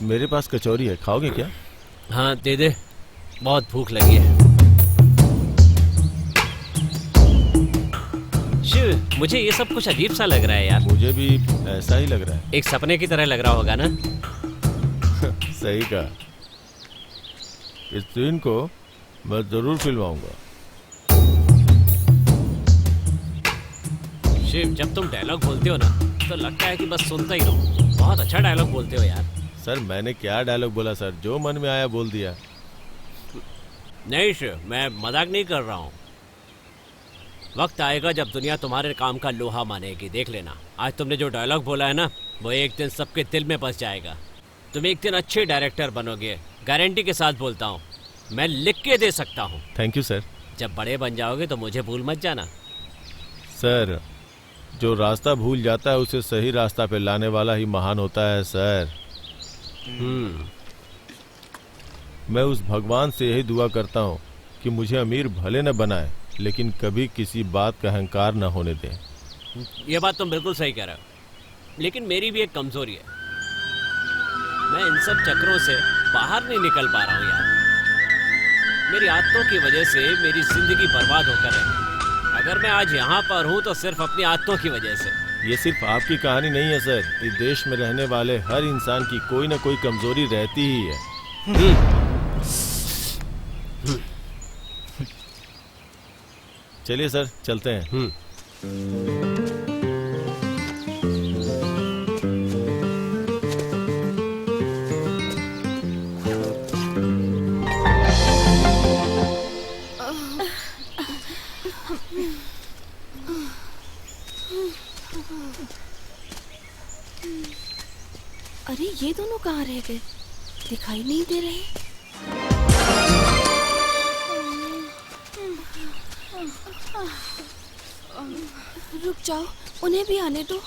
मेरे पास कचौरी है, खाओगे क्या? हाँ दे दे, बहुत भूख लगी है। शिव, मुझे ये सब कुछ अजीब सा लग रहा है यार। मुझे भी ऐसा ही लग रहा है। एक सपने की तरह लग रहा होगा ना? सही कहा। इस सीन को मैं जरूर फिल्माऊंगा। शिव, जब तुम डायलॉग बोलते हो ना तो लगता है कि बस सुनता ही रहो। बहुत अच्छा डायलॉग बोलते हो यार। सर मैंने क्या डायलॉग बोला सर, जो मन में आया बोल दिया। नहीं शिव, मैं मजाक नहीं कर रहा हूँ। वक्त आएगा जब दुनिया तुम्हारे काम का लोहा मानेगी, देख लेना। आज तुमने जो डायलॉग बोला है ना, वो एक दिन सबके दिल में बस जाएगा। तुम एक दिन अच्छे डायरेक्टर बनोगे, गारंटी के साथ बोलता हूँ। मैं लिख के दे सकता हूँ। Thank you sir. जब बड़े बन जाओगे तो मुझे भूल मत जाना। सर, जो रास्ता भूल जाता है उसे सही रास्ता पे लाने वाला ही महान होता है सर। मैं उस भगवान से यही दुआ करता हूँ कि मुझे अमीर भले न बनाए, लेकिन कभी किसी बात का अहंकार न होने दे। ये बात तुम बिल्कुल सही कह रहे हो, लेकिन मेरी भी एक कमजोरी है। मैं इन सब चक्रों से बाहर नहीं निकल पा रहा हूँ यार। मेरी आदतों की वजह से मेरी जिंदगी बर्बाद होकर रही। अगर मैं आज यहाँ पर हूँ तो सिर्फ अपनी आदतों की वजह से। ये सिर्फ आपकी कहानी नहीं है सर, इस देश में रहने वाले हर इंसान की कोई न कोई कमजोरी रहती ही है। चलिए सर, चलते हैं। अरे ये दोनों कहाँ रह गए? दिखाई नहीं दे रहे। रुक जाओ, उन्हें भी आने दो।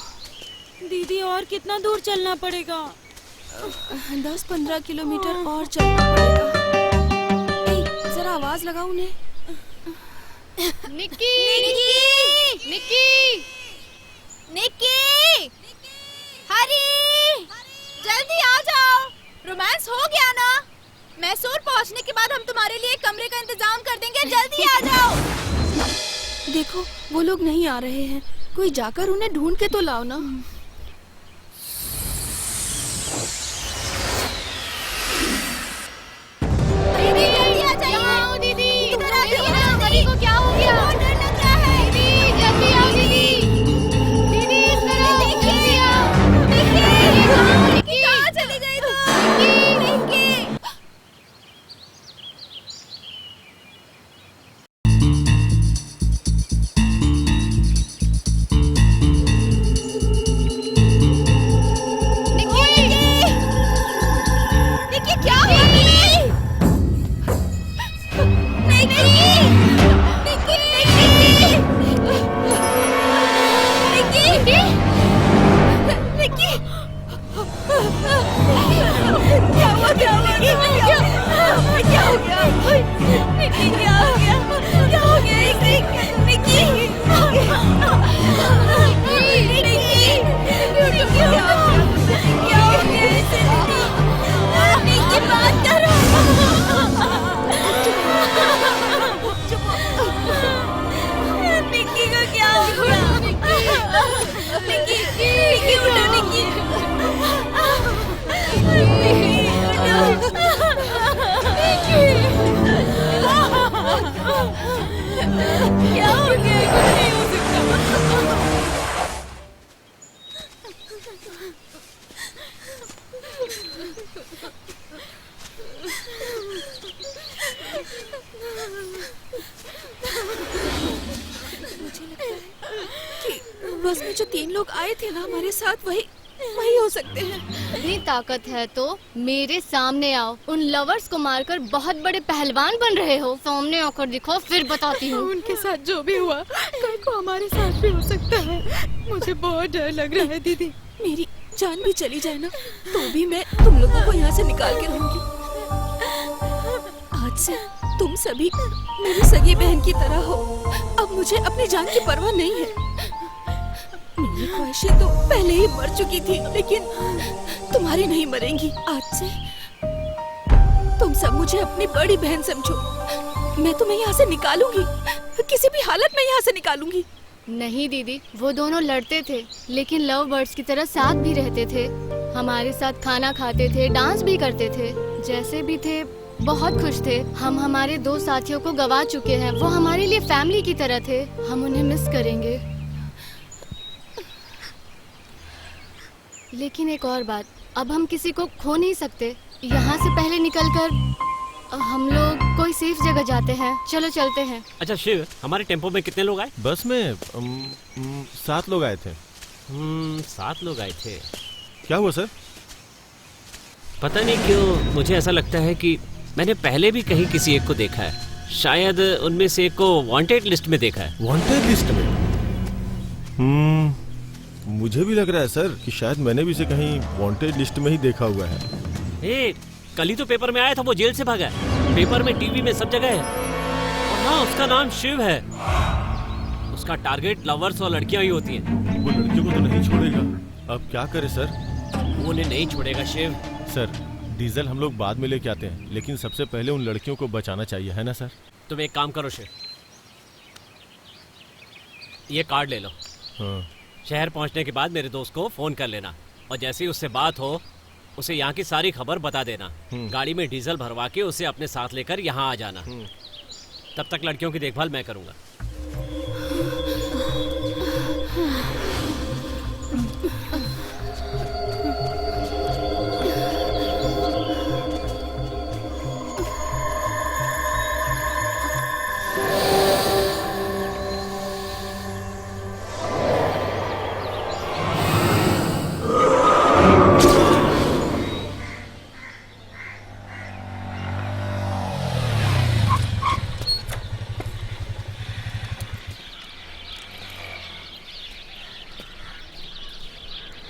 दीदी और कितना दूर चलना पड़ेगा? 10-15 किलोमीटर और चलना पड़ेगा। ए, जरा आवाज लगाओ उन्हें। निक्की! निक्की! निक्की! निक्की! हरी! जल्दी आ जाओ। रोमांस हो गया ना? मैसूर पहुंचने के बाद हम तुम्हारे लिए कमरे का इंतजाम कर देंगे। जल्दी आ जाओ। देखो, वो लोग नहीं आ रहे हैं। कोई जाकर उन्हें ढूंढ के तो लाओ ना। दीदी जल्दी आ जाइए। दीदी इधर आ जाइए ना। हरी को क्या हो गया? डर लग रहा है। दीदी जल्दी आओ। दीदी दीदी इस तरह देखिए। निक्की कहाँ चली गई तुम? निक्की! जो 3 लोग आए थे ना हमारे साथ, वही हो सकते हैं। इतनी ताकत है तो मेरे सामने आओ। उन लवर्स को मारकर बहुत बड़े पहलवान बन रहे हो। सामने आकर दिखो, फिर बताती हूँ। उनके साथ जो भी हुआ, कल को हमारे साथ भी हो सकता है। मुझे बहुत डर लग रहा है दीदी। मेरी जान भी चली जाए ना, तो भी मैं तुम लोगों को यहाँ से निकाल के रहूंगी। आज से तुम सभी मेरी सगी बहन की तरह हो। अब मुझे अपनी जान की परवाह नहीं है। मेरी ख्वाहिशें तो पहले ही मर चुकी थी, लेकिन तुम्हारी नहीं मरेंगी। आज से तुम सब मुझे अपनी बड़ी बहन समझो। मैं तुम्हें यहाँ से निकालूंगी, किसी भी हालत में यहाँ से निकालूंगी। नहीं दीदी, वो दोनों लड़ते थे लेकिन लव बर्ड्स की तरह साथ भी रहते थे। हमारे साथ खाना खाते थे, डांस भी करते थे। जैसे भी थे बहुत खुश थे। हम हमारे 2 साथियों को गवा चुके हैं। वो हमारे लिए फैमिली की तरह थे। हम उन्हें मिस करेंगे। लेकिन एक और बात, अब हम किसी को खो नहीं सकते। यहाँ से पहले निकलकर हम लोग कोई सेफ जगह जाते हैं। चलो चलते हैं। अच्छा शिव, हमारे टेम्पो में कितने लोग आए? बस में 7 लोग आए थे। 7 लोग आए थे। क्या हुआ सर? पता नहीं क्यों मुझे ऐसा लगता है कि मैंने पहले भी कहीं किसी एक को देखा है। शायद उनमें से एक को वांटेड लिस्ट में देखा है। वांटेड लिस्ट में? मुझे भी लग रहा है सर कि शायद मैंने भी इसे कहीं वांटेड लिस्ट में ही देखा हुआ है। कल ही तो पेपर में आया था, वो जेल से भागा है। पेपर में, टीवी में, सब जगह है। और हाँ, उसका नाम शिव है। उसका टारगेट लवर्स और लड़कियां ही होती हैं। वो लड़कियों को तो नहीं छोड़ेगा। अब क्या करे सर? वो उन्हें नहीं छोड़ेगा शिव। सर, डीजल हम लोग बाद में लेके आते हैं, लेकिन सबसे पहले उन लड़कियों को बचाना चाहिए, है ना सर? तुम एक काम करो शिव, ये कार्ड ले लो। हाँ। शहर पहुंचने के बाद मेरे दोस्त को फोन कर लेना, और जैसे ही उससे बात हो उसे यहाँ की सारी खबर बता देना। गाड़ी में डीजल भरवा के उसे अपने साथ लेकर यहाँ आ जाना। तब तक लड़कियों की देखभाल मैं करूँगा।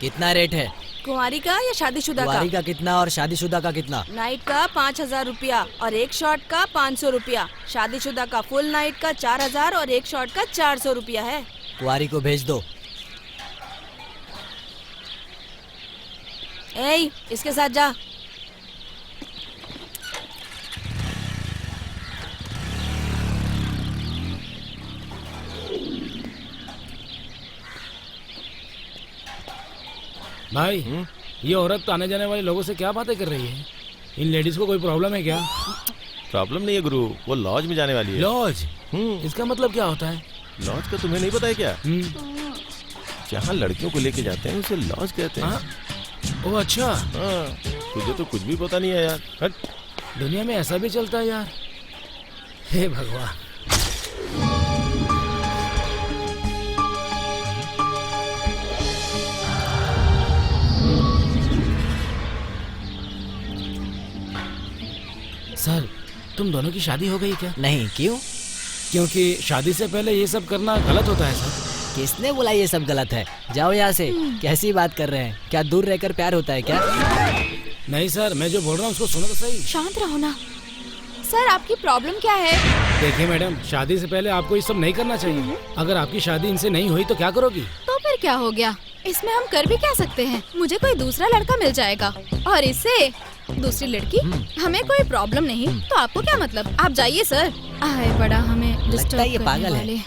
कितना रेट है? कुंवारी का या शादीशुदा कुंवारी का कितना और शादीशुदा का कितना? नाइट का 5,000 रुपया और एक शॉट का 500 रुपया। शादीशुदा का फुल नाइट का 4,000 और एक शॉट का 400 रुपया है। कुंवारी को भेज दो। इसके साथ जा। भाई, ये औरत तो आने जाने वाले लोगों से क्या बातें कर रही है? इन लेडीज को कोई प्रॉब्लम है क्या? प्रॉब्लम नहीं है गुरु, वो लॉज में जाने वाली है। लॉज? इसका मतलब क्या होता है? लॉज का तुम्हें नहीं पता है क्या? जहाँ लड़कियों को लेके जाते हैं उसे लॉज कहते हैं। ओह अच्छा। हाँ, तुझे तो कुछ भी पता नहीं है यार। हट। दुनिया में ऐसा भी चलता है यार। हे भगवान। सर, तुम दोनों की शादी हो गई क्या? नहीं, क्यों? क्योंकि शादी से पहले ये सब करना गलत होता है सर। किसने बोला ये सब गलत है? जाओ यहाँ से। कैसी बात कर रहे हैं? क्या दूर रहकर प्यार होता है क्या? नहीं सर, मैं जो बोल रहा हूँ उसको सुनो तो सही। शांत रहो ना। सर, आपकी प्रॉब्लम क्या है? देखिए मैडम, शादी से पहले आपको ये सब नहीं करना चाहिए। अगर आपकी शादी इनसे नहीं हुई तो क्या करोगी? तो फिर क्या हो गया? इसमें हम कर भी क्या सकते हैं? मुझे कोई दूसरा लड़का मिल जाएगा और इससे दूसरी लड़की। हमें कोई प्रॉब्लम नहीं, तो आपको क्या मतलब? आप जाइए सर। आए बड़ा हमें लगता है ये पागल है।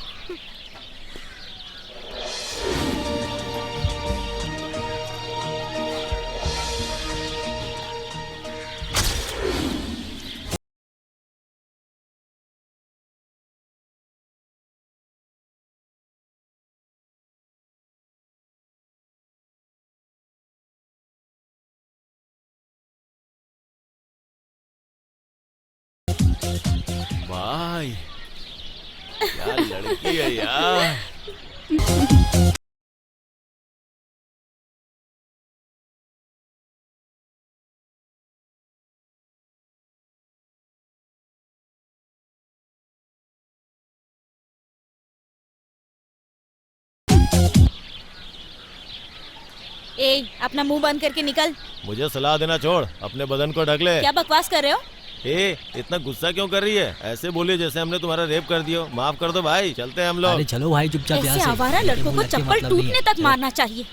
भाई, क्या लड़की है यार। ए, अपना मुंह बंद करके निकल। मुझे सलाह देना छोड़, अपने बदन को ढक ले। क्या बकवास कर रहे हो? इतना गुस्सा क्यों कर रही है? ऐसे बोलिए जैसे हमने तुम्हारा रेप कर दिया। माफ कर दो भाई, चलते हैं हम लोग। अरे चलो भाई चुपचाप यहाँ ऐसे से। आवारा लड़कों को चप्पल टूटने तक मारना चाहिए।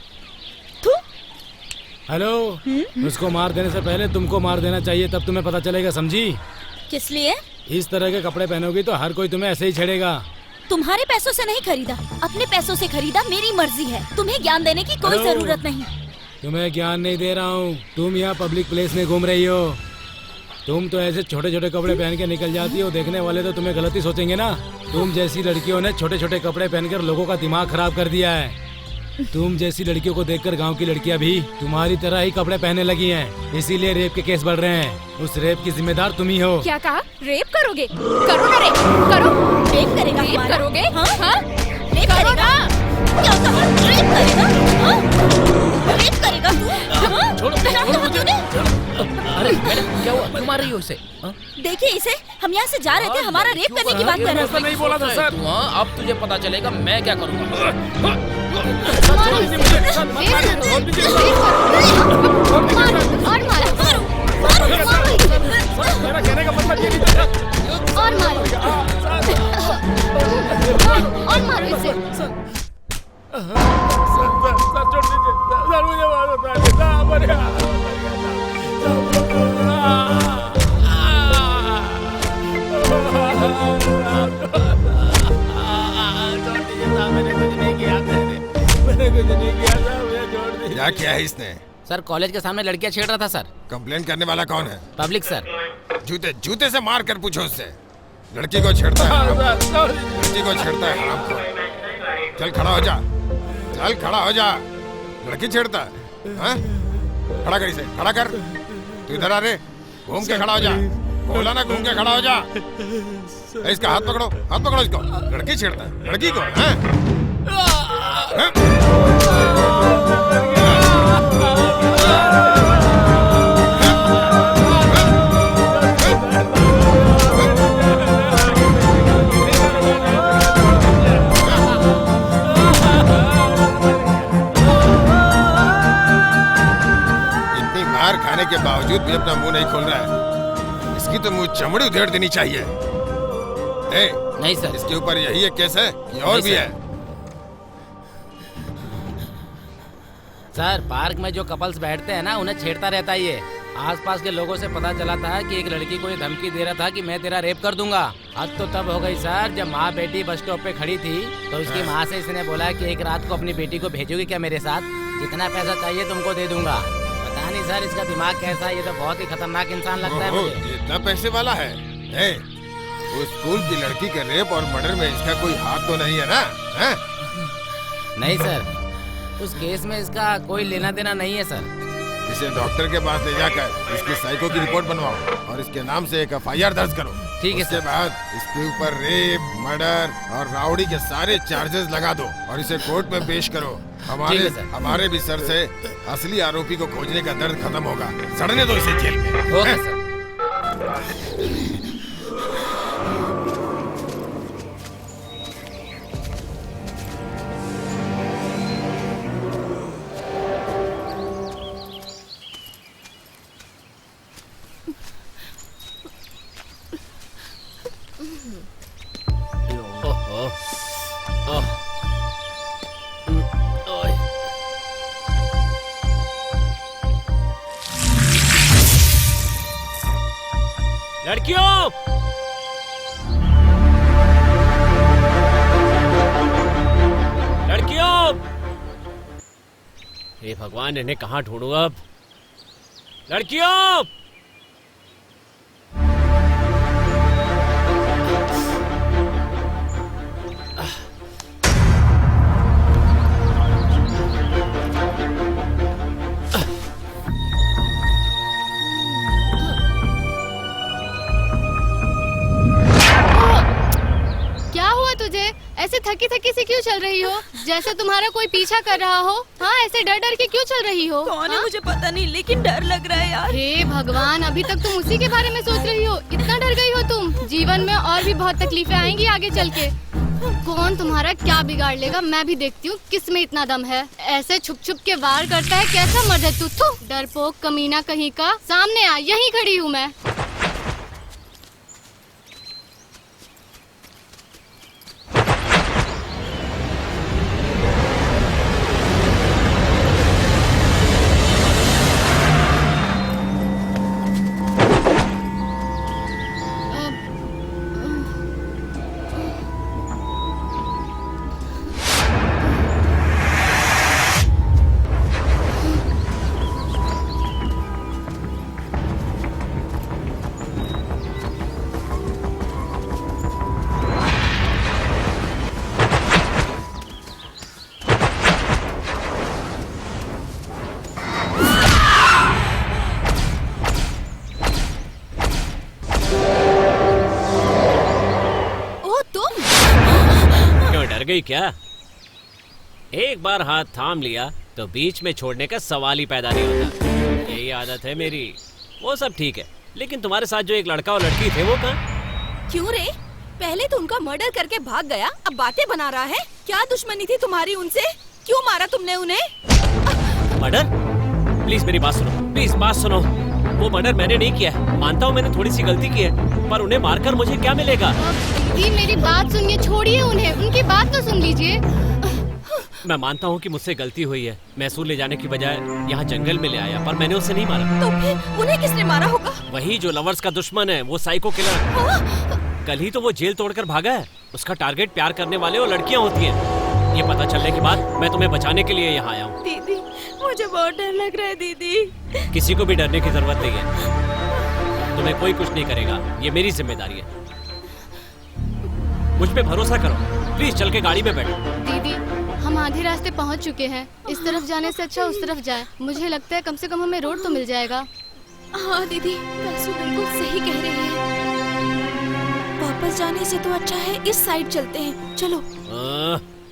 हेलो, उसको मार देने से पहले तुमको मार देना चाहिए, तब तुम्हें पता चलेगा, समझी? किस लिए? इस तरह के कपड़े पहनोगी तो हर कोई तुम्हें ऐसे ही छेड़ेगा। तुम्हारे पैसों से नहीं खरीदा, अपने पैसों से खरीदा। मेरी मर्जी है, तुम्हें ज्ञान देने की कोई हेलो। जरूरत नहीं। तुम्हें ज्ञान नहीं दे रहा हूँ, तुम यहाँ पब्लिक प्लेस में घूम रही हो। तुम तो ऐसे छोटे छोटे कपड़े पहन के निकल जाती हो, देखने वाले तो तुम्हें गलत ही सोचेंगे ना। तुम जैसी लड़कियों ने छोटे छोटे कपड़े पहनकर लोगों का दिमाग खराब कर दिया है। तुम जैसी लड़कियों को देखकर गांव की लड़कियां भी तुम्हारी तरह ही कपड़े पहनने लगी हैं, इसीलिए रेप के केस बढ़ रहे हैं। उस रेप की जिम्मेदार तुम ही हो। क्या कहा? रेप करोगे? करो ना रेप, करो। रेप करेगा? रेप करोगे? हाँ? हाँ? रेप करेगा? क्या कहा? रेप करेगा? हाँ? रेप करेगा तू? हाँ? डरा कहा तूने? अरे मैडम क्या हुआ? क्यों मार रही हो इसे? देखिए इसे, हम यहाँ से जा रहे थे, हमारा रेप करने की बात कर रहे थे। नहीं बोला था सर। अब तुझे पता चलेगा मैं क्या करूँगा। मेरा कहने का मतलब ये नहीं था। और मारो और मारो इसे। सर छोड़ दीजिए सर, मुझे मारो क्या किया है इसने? सर कॉलेज के सामने लड़कियां छेड़ रहा था सर। कंप्लेन करने वाला कौन है? Public sir. जूते जूते से मार कर पूछो उससे। लड़की को छेड़ता है, लड़की को छेड़ता है हरामखोर। चल खड़ा हो जा, चल खड़ा हो जा। लड़की छेड़ता है, हाँ? खड़ा कर इसे, खड़ा कर। तू इधर आ रे, घूम के खड़ा हो जा। बोला ना घूम के खड़ा हो जा। इसका हाथ पकड़ो, हाथ पकड़ो इसको। लड़की छेड़ता है, लड़की को, हाँ? इतनी मार खाने के बावजूद भी अपना मुंह नहीं खोल रहा है। इसकी तो मुंह चमड़ी उधेड़ देनी चाहिए। नहीं सर, इसके ऊपर यही एक केस है कि और भी है? सर पार्क में जो कपल्स बैठते हैं ना, उन्हें छेड़ता रहता है ये। आसपास के लोगों से पता चला था कि एक लड़की को ये धमकी दे रहा था कि मैं तेरा रेप कर दूंगा। हद तो तब हो गई सर जब माँ बेटी बस स्टॉप पे खड़ी थी तो उसकी माँ से इसने बोला कि एक रात को अपनी बेटी को भेजोगी क्या मेरे साथ? जितना पैसा चाहिए तुमको दे दूंगा। पता नहीं सर इसका दिमाग कैसा है, ये तो बहुत ही खतरनाक इंसान लगता है मुझे। इतना पैसे वाला है? उस स्कूल की लड़की के रेप और मर्डर में इसका कोई हाथ तो नहीं है ना? है? नहीं सर, उस केस में इसका कोई लेना देना नहीं है सर। इसे डॉक्टर के पास ले जाकर इसकी साइको की रिपोर्ट बनवाओ और इसके नाम से एक FIR दर्ज करो। ठीक है उसके बाद इसके ऊपर रेप, मर्डर और राउडी के सारे चार्जेस लगा दो और इसे कोर्ट में पेश करो। हमारे भी सर से असली आरोपी को खोजने का दर्द खत्म होगा। सड़ने दो इसे जेल में। Okay sir. लड़कियों, लड़कियों! हे भगवान, इन्हें कहाँ ढूंढूं अब? लड़कियों! ऐसे थकी थकी से क्यों चल रही हो? जैसे तुम्हारा कोई पीछा कर रहा हो। हाँ, ऐसे डर डर के क्यों चल रही हो? कौन है मुझे पता नहीं, लेकिन डर लग रहा है यार। हे भगवान, अभी तक तुम उसी के बारे में सोच रही हो? इतना डर गई हो तुम? जीवन में और भी बहुत तकलीफें आएंगी आगे चल के। कौन तुम्हारा क्या बिगाड़ लेगा, मैं भी देखती हूँ किस में इतना दम है। ऐसे छुप छुप के वार करता है, कैसा मर्द है तू? डरपोक कमीना कहीं का, सामने आ, यहीं खड़ी हूँ मैं। गई क्या? एक बार हाथ थाम लिया तो बीच में छोड़ने का सवाल ही पैदा नहीं होता। यही आदत है मेरी। वो सब ठीक है, लेकिन तुम्हारे साथ जो एक लड़का और लड़की थे वो कहाँ? क्यों रे? पहले तो उनका मर्डर करके भाग गया, अब बातें बना रहा है। क्या दुश्मनी थी तुम्हारी उनसे? क्यों मारा तुमने उन्हें? मर्डर? प्लीज मेरी बात सुनो, प्लीज बात सुनो। वो मर्डर मैंने नहीं किया है। मानता हूँ मैंने थोड़ी सी गलती की है, पर उन्हें मारकर मुझे क्या मिलेगा? दीदी मेरी बात सुनिए, छोड़िए उन्हें, उनकी बात तो सुन लीजिए। मैं मानता हूँ कि मुझसे गलती हुई है। मैसूर ले जाने की बजाय यहाँ जंगल में ले आया, पर मैंने उसे नहीं मारा। तो फिर उन्हें किसने मारा होगा? वही जो लवर्स का दुश्मन है, वो साइको किलर। कल ही तो वो जेल तोड़कर भागा है। उसका टारगेट प्यार करने वाले और लड़कियाँ होती हैं। ये पता चलने के बाद मैं तुम्हें बचाने के लिए यहाँ आया हूँ। दीदी मुझे बहुत डर लग रहा है दीदी। किसी को भी डरने की जरूरत नहीं है। तुम्हें कोई कुछ नहीं करेगा, ये मेरी जिम्मेदारी है। मुझ पे भरोसा करो। प्लीज चल के गाड़ी में बैठो। दीदी हम आधे रास्ते पहुंच चुके हैं, इस तरफ जाने से अच्छा उस तरफ जाए। मुझे लगता है कम से कम हमें रोड तो मिल जाएगा। हाँ दीदी, वैसु बिल्कुल सही कह रही है। वापस जाने से तो अच्छा है इस साइड चलते हैं, चलो।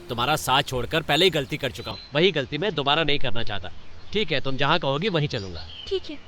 तुम्हारा साथ छोड़कर पहले ही गलती कर चुका हूँ। वही गलती मैं दोबारा नहीं करना चाहता। ठीक है, तुम जहाँ कहोगी वहीं चलूंगा। ठीक है।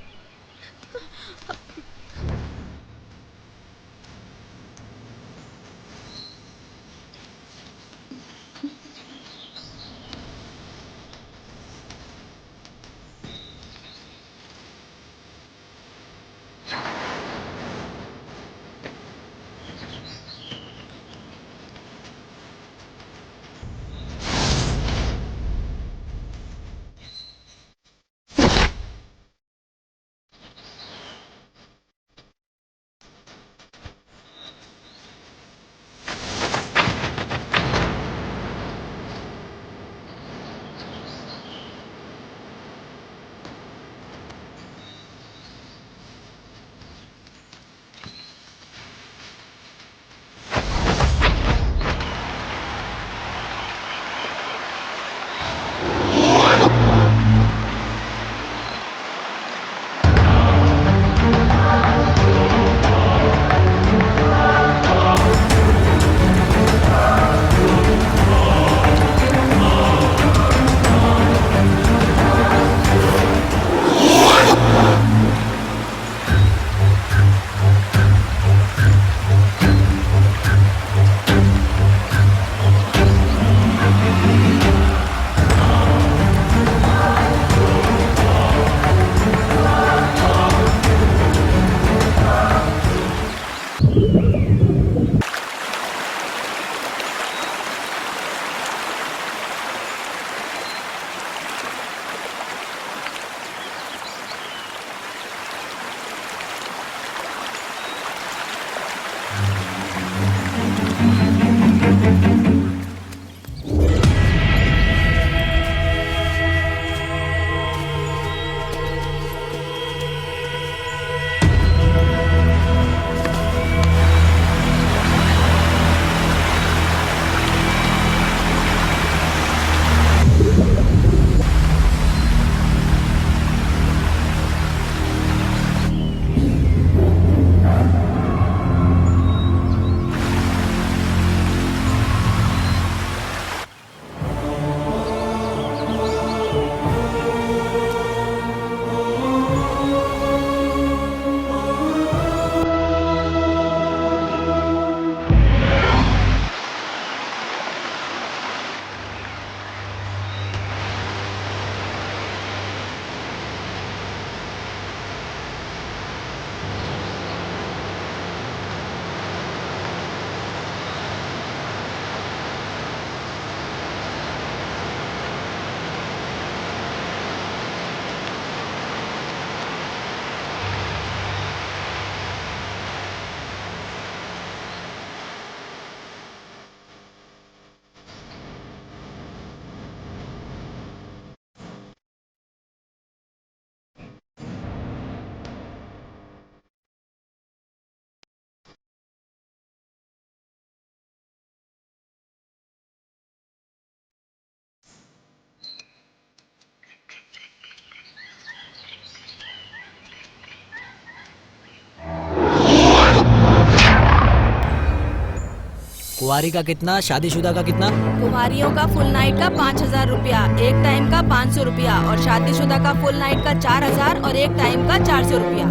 कुंवारी का कितना, शादीशुदा का कितना? कुमारियों का फुल नाइट का 5,000 रुपया, एक टाइम का 500 रुपया और शादीशुदा का फुल नाइट का 4,000 और एक टाइम का 400 रुपया।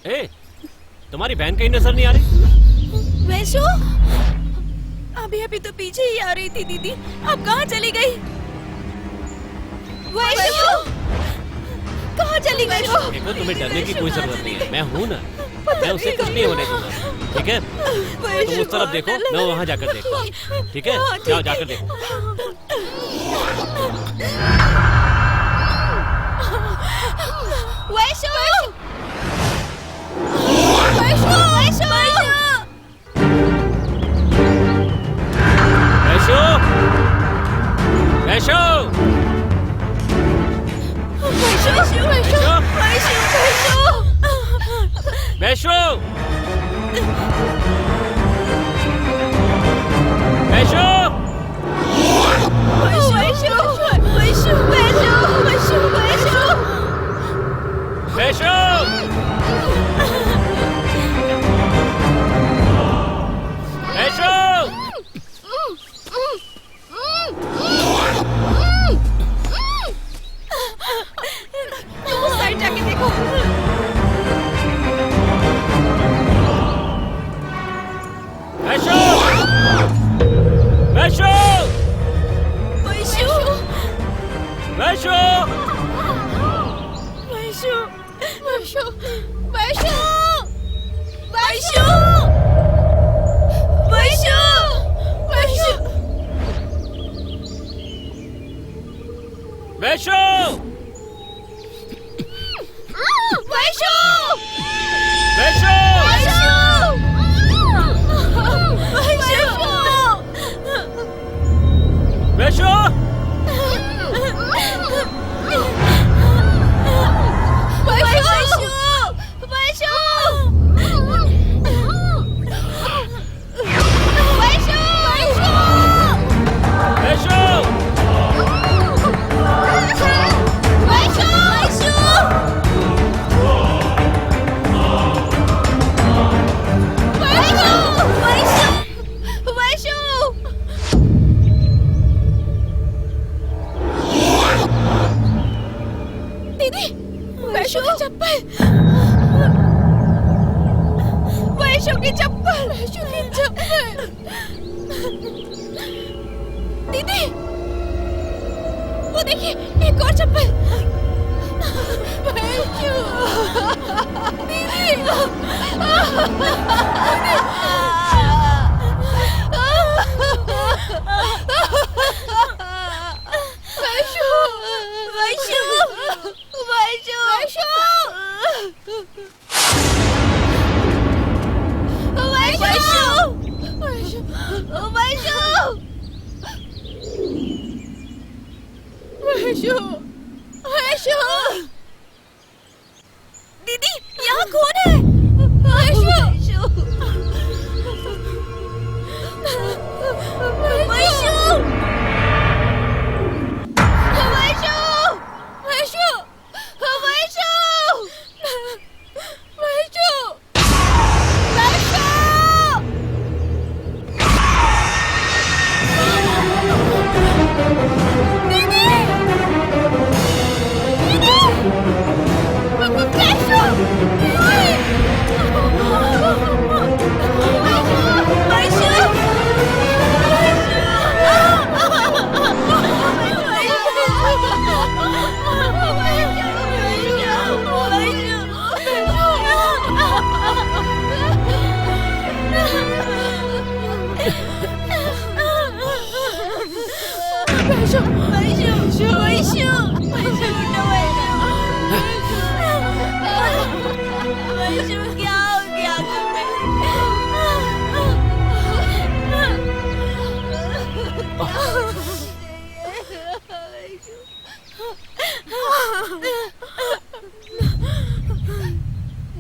ए, तुम्हारी बहन कहीं नजर नहीं आ रही? वैशु, अभी तो पीछे ही आ रही थी दीदी, अब कहाँ चली गई? वैशु, कहाँ चली गई वो? देखो, तुम्हें डरने की कोई जरूरत नहीं है, मैं हूँ ना, मैं उसे कुछ नहीं होने दूंगा, ठीक है? तुम उस तरफ देखो, मैं वहाँ जाकर देखता हूँ, ठीक है? जाओ, जाकर देखो। वैशु! वैशु! वैशु! वैशु! वैशु! वैशु! साइड जाके देखो। वैशु! वैशु! वैशु! वैशु! वैशु! वैशु! वैशु! वैशु! वैशु! वैशु! वैशु! वैशु! वैशु! वैशु! वैशु की चप्पल, वैशु की चप्पल, वैशु की चप्पल। दीदी, वो देखिए, एक और चप्पल। वैशु, दीदी, वैशु, वैशु, वैशु, वैशु, वैशु, वैशु, दीदी, यहाँ कौन है? वैशु, वैशु, वैशु, वैशु, वैशु,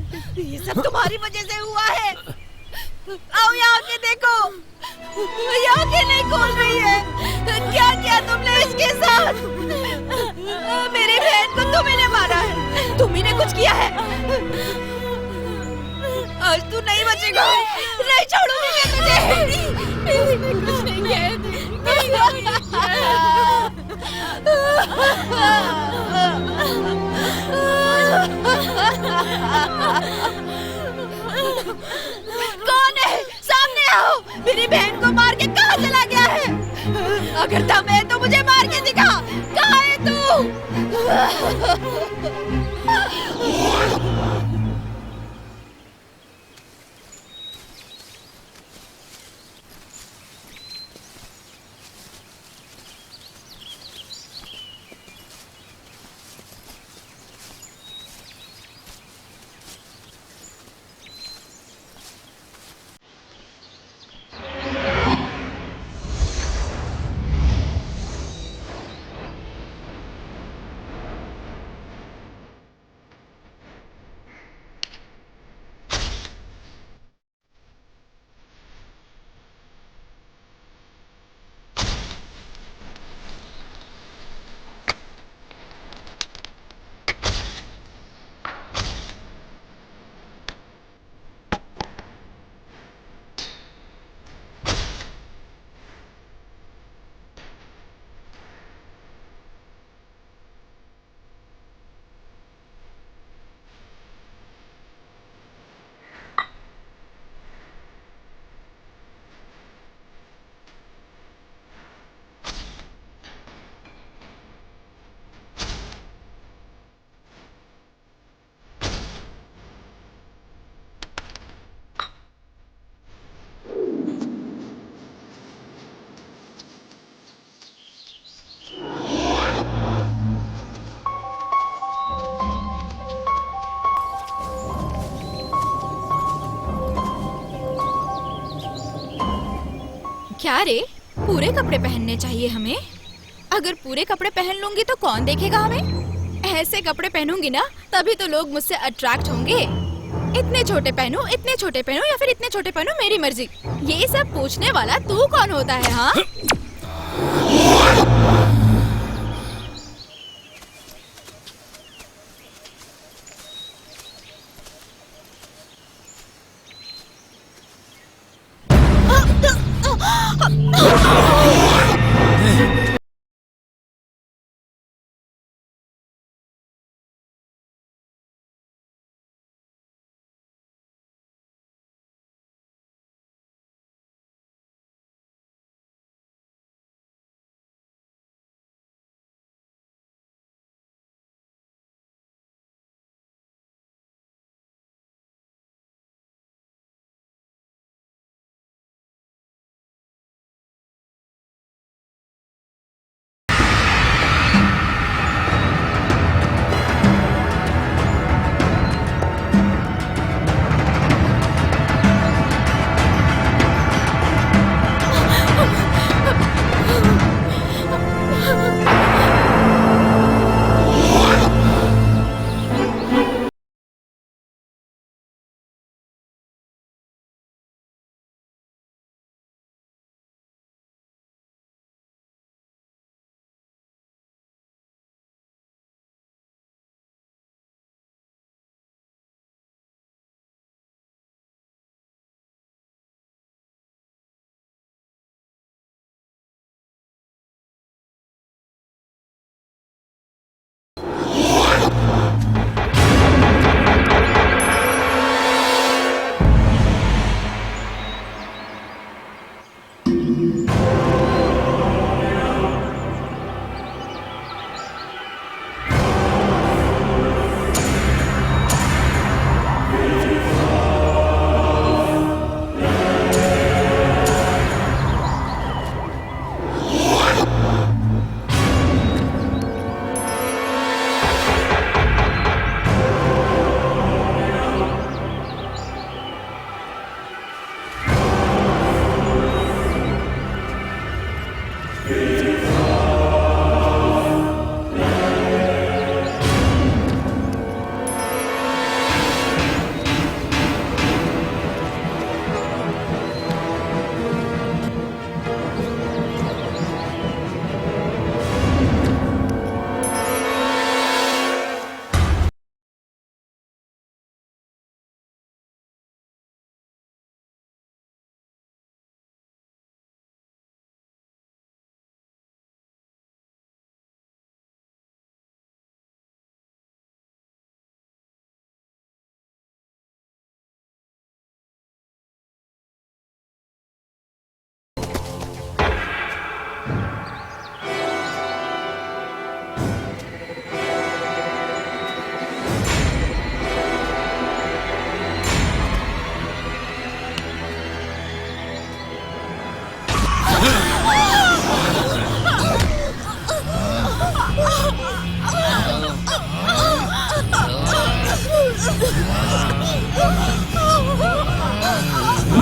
ये सब तुम्हारी वजह से हुआ है। आओ यहाँ के देखो, यहाँ के नहीं खोल रही है। क्या किया तुमने इसके साथ? मेरी बहन को तुम्ही ने मारा है, तुम्ही ने कुछ किया है। आज तू नहीं बचेगा, नहीं छोड़ूंगी मैं तुझे। कुछ नहीं किया है, कौन है? सामने आओ। मेरी बहन को मार के कहाँ चला गया है? अगर दम है तो मुझे मार के दिखा। कहाँ है तू? क्या रे, पूरे कपड़े पहनने चाहिए हमें? अगर पूरे कपड़े पहन लूंगी तो कौन देखेगा हमें? ऐसे कपड़े पहनूंगी ना तभी तो लोग मुझसे अट्रैक्ट होंगे। इतने छोटे पहनूं, इतने छोटे पहनूं या फिर इतने छोटे पहनूं, मेरी मर्जी। ये सब पूछने वाला तू कौन होता है? हाँ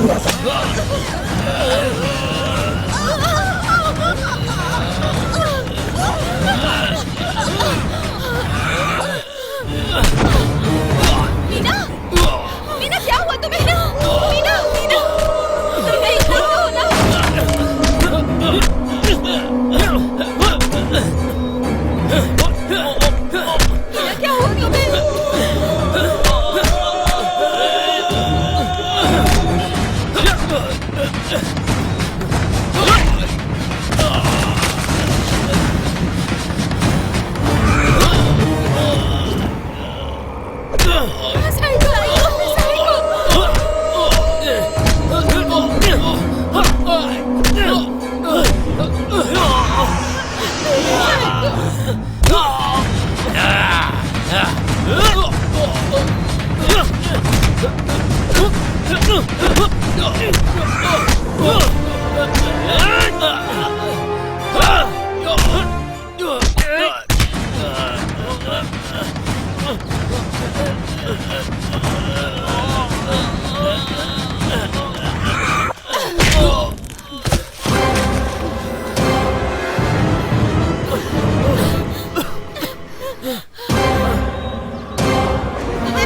मीना, मीना क्या हुआ तुम्हें? मीना, मीना, मीना इतना क्यों हो ना? मीना क्या हुआ तुम्हें?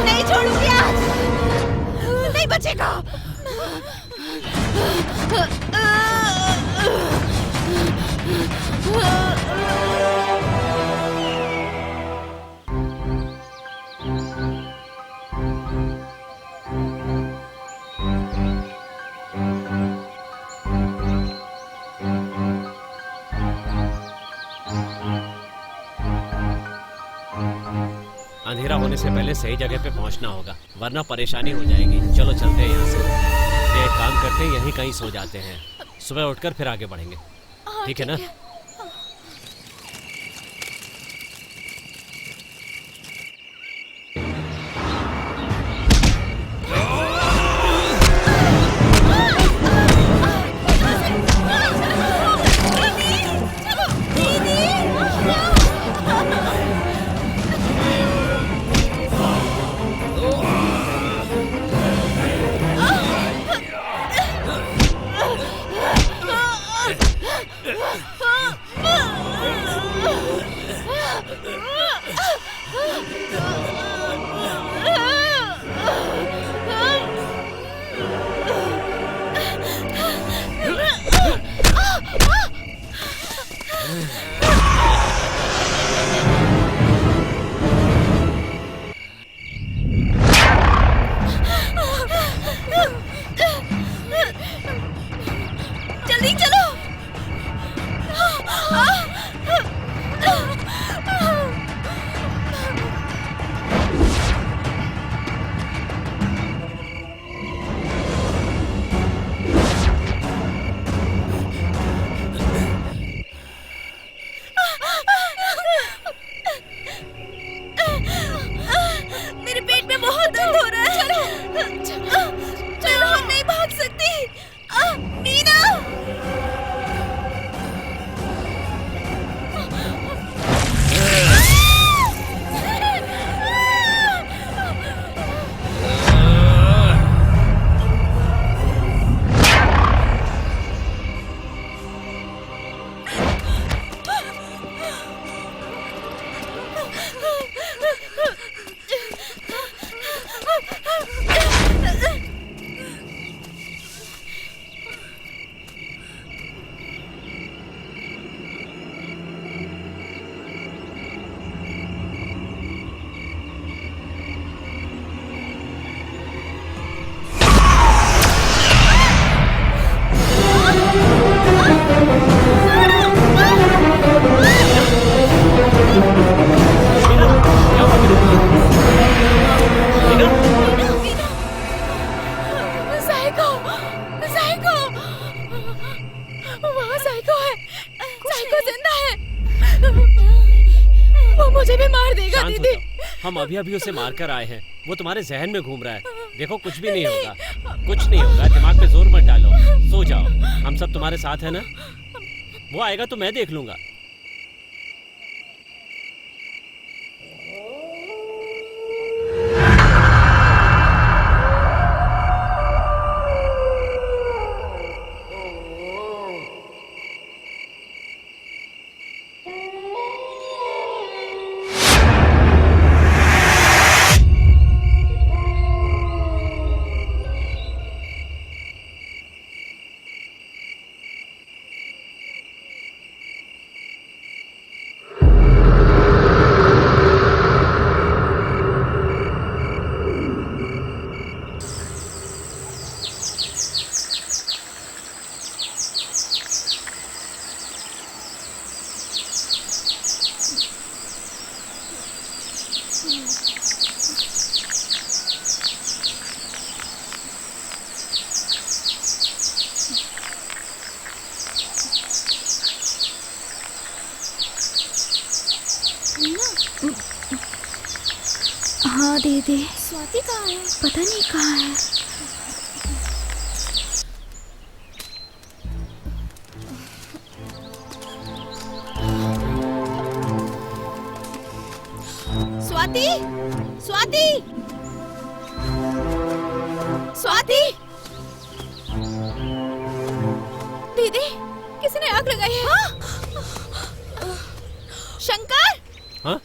नहीं छोड़ूंगी आज, नहीं बचेगा। अंधेरा होने से पहले सही जगह पे पहुंचना होगा, वरना परेशानी हो जाएगी। चलो चलते हैं यहाँ से। ये एक काम करते हैं, यहीं कहीं सो जाते हैं, सुबह उठकर फिर आगे बढ़ेंगे। ठीक है ना? जल्दी चलो। मेरे पेट में बहुत दर्द हो रहा है। चलो, चलो, हम नहीं भाग सकती। मीना, साइको, साइको, वहाँ साइको है। साइको जिंदा है। वो मुझे भी मार देगा। शांत हो दीदी, जाओ। हम अभी अभी उसे मार कर आए हैं, वो तुम्हारे जहन में घूम रहा है। देखो कुछ भी नहीं होगा, कुछ नहीं होगा, दिमाग पे जोर मत डालो, सो जाओ। हम सब तुम्हारे साथ है ना? वो आएगा तो मैं देख लूंगा। हाँ दीदी। स्वाति कहाँ है? पता नहीं कहाँ है। स्वाति, स्वाति, स्वाति। दीदी, किसी ने आग लगाई है। हाँ? शंकर। हाँ?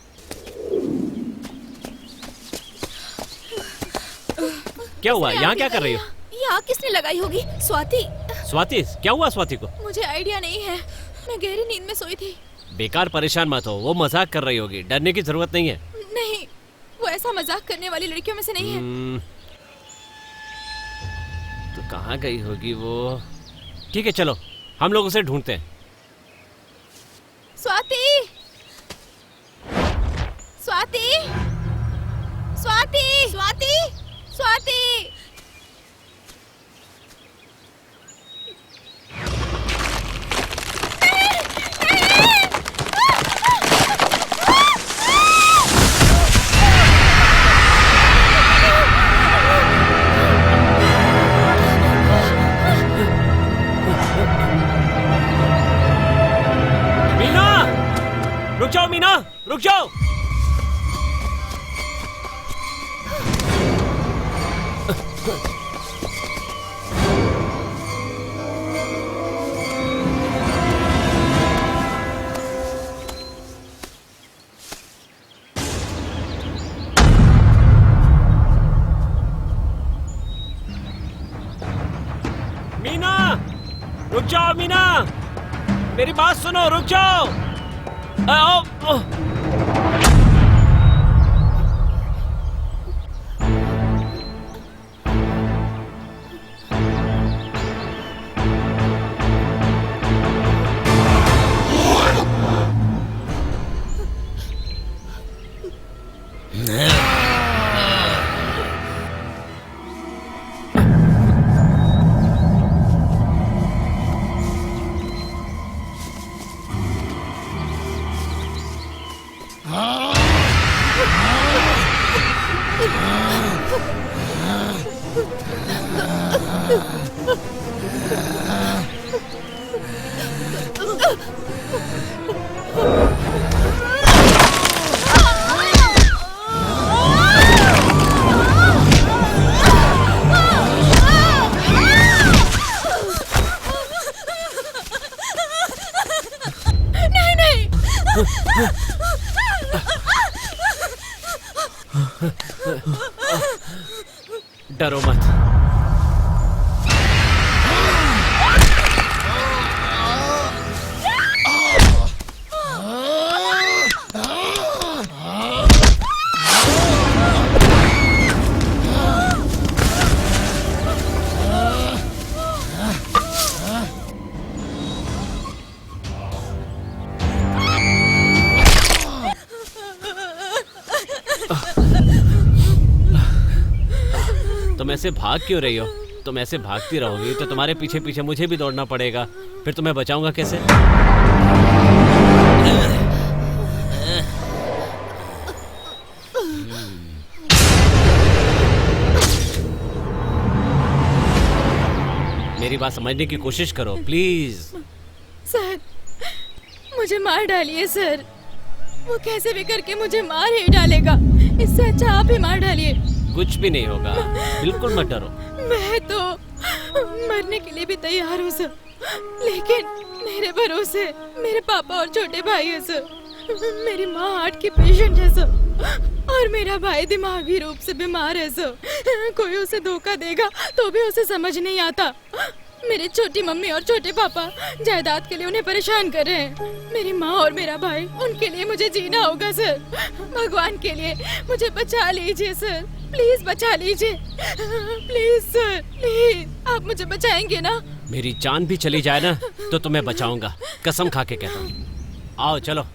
क्या हुआ? यहाँ क्या कर रही हो? ये आग किसने लगाई होगी? स्वाति। स्वाति, क्या हुआ स्वाति को? मुझे आइडिया नहीं है, मैं गहरी नींद में सोई थी। बेकार परेशान मत हो, वो मजाक कर रही होगी, डरने की जरूरत नहीं है। नहीं, वो ऐसा मजाक करने वाली लड़कियों में से नहीं है। तो कहाँ गई होगी वो? ठीक है चलो, हम लोग उसे ढूंढते हैं। स्वाति, स्वाति, स्वाति, स्वाति, स्वाति। रुक जाओ मीना, रुक जाओ। मीना, रुक जाओ मीना, मेरी बात सुनो, रुक जाओ। डरो मत। तुम ऐसे भाग क्यों रही हो? तुम ऐसे भागती रहोगी तो तुम्हारे पीछे पीछे मुझे भी दौड़ना पड़ेगा, फिर तुम्हें बचाऊंगा कैसे? मेरी बात समझने की कोशिश करो प्लीज। सर, मुझे मार डालिए सर, वो कैसे भी करके मुझे मार ही डालेगा, इससे अच्छा आप ही मार डालिए। कुछ भी नहीं होगा, बिल्कुल मत डरो। मैं तो मरने के लिए भी तैयार हूँ सर, लेकिन मेरे भरोसे मेरे पापा और छोटे भाई है सर, मेरी माँ हार्ट की पेशेंट है सर, और मेरा भाई दिमागी रूप से बीमार है सर। कोई उसे धोखा देगा तो भी उसे समझ नहीं आता। मेरी छोटी मम्मी और छोटे पापा जायदाद के लिए उन्हें परेशान कर रहे हैं। मेरी माँ और मेरा भाई, उनके लिए मुझे जीना होगा सर। भगवान के लिए मुझे बचा लीजिए सर, प्लीज बचा लीजिए, प्लीज सर, प्लीज। आप मुझे बचाएंगे ना? मेरी जान भी चली जाए ना तो तुम्हें बचाऊंगा, कसम खा के कहता हूँ। आओ चलो।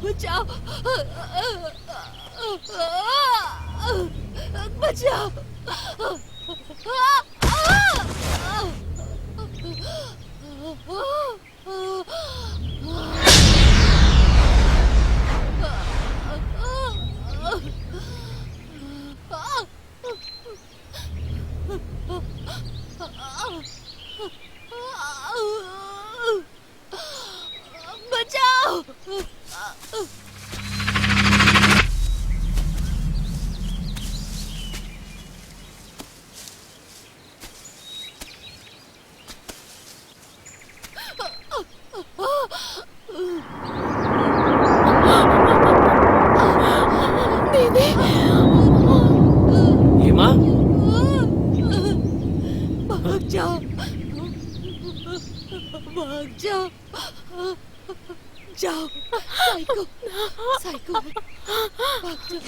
बचाओ, बचाओ। बचाओ। दीदी, हेमा, भाग जाओ, भाग जाओ, जाओ। साइको, साइको, भाग जाओ।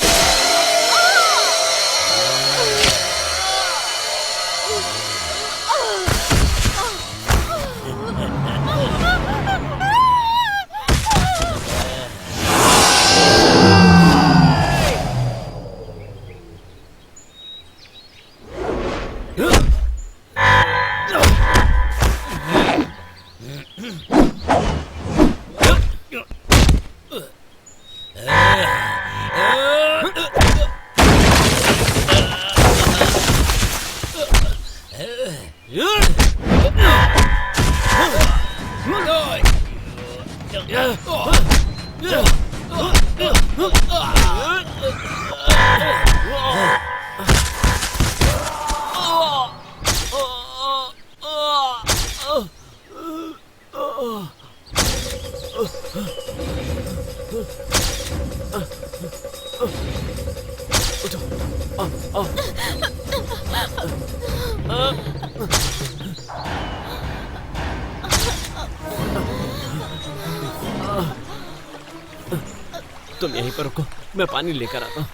तुम यहीं पर रुको, मैं पानी लेकर आता हूँ।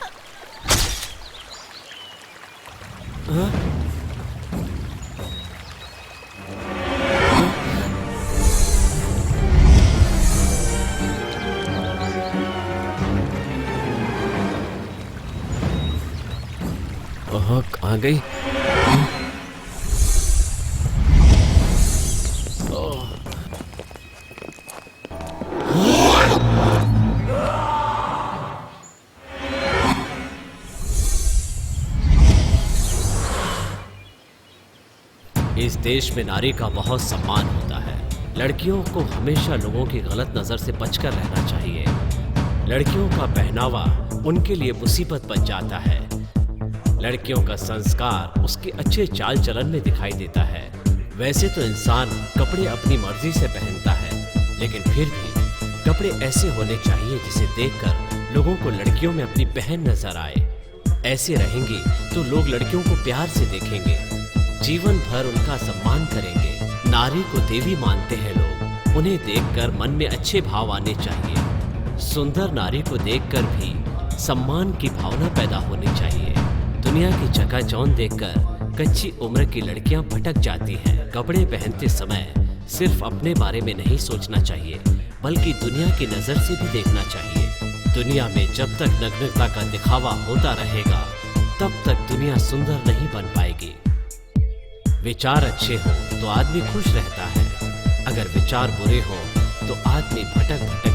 कहाँ गई? इस देश में नारी का बहुत सम्मान होता है। लड़कियों को हमेशा लोगों की गलत नजर से बचकर रहना चाहिए। लड़कियों का पहनावा उनके लिए मुसीबत बन जाता है। लड़कियों का संस्कार उसके अच्छे चाल चलन में दिखाई देता है। वैसे तो इंसान कपड़े अपनी मर्जी से पहनता है, लेकिन फिर भी कपड़े ऐसे होने चाहिए जिसे देखकर लोगों को लड़कियों में अपनी बहन नजर आए। ऐसे रहेंगे तो लोग लड़कियों को प्यार से देखेंगे, जीवन भर उनका सम्मान करेंगे। नारी को देवी मानते हैं लोग, उन्हें देखकर मन में अच्छे भाव आने चाहिए। सुंदर नारी को देखकर भी सम्मान की भावना पैदा होनी चाहिए। दुनिया की चकाचौंध देखकर कच्ची उम्र की लड़कियां भटक जाती हैं। कपड़े पहनते समय सिर्फ अपने बारे में नहीं सोचना चाहिए, बल्कि दुनिया की नजर से भी देखना चाहिए। दुनिया में जब तक नग्नता का दिखावा होता रहेगा, तब तक दुनिया सुंदर नहीं बन पाएगी। विचार अच्छे हो तो आदमी खुश रहता है, अगर विचार बुरे हो तो आदमी भटक भटक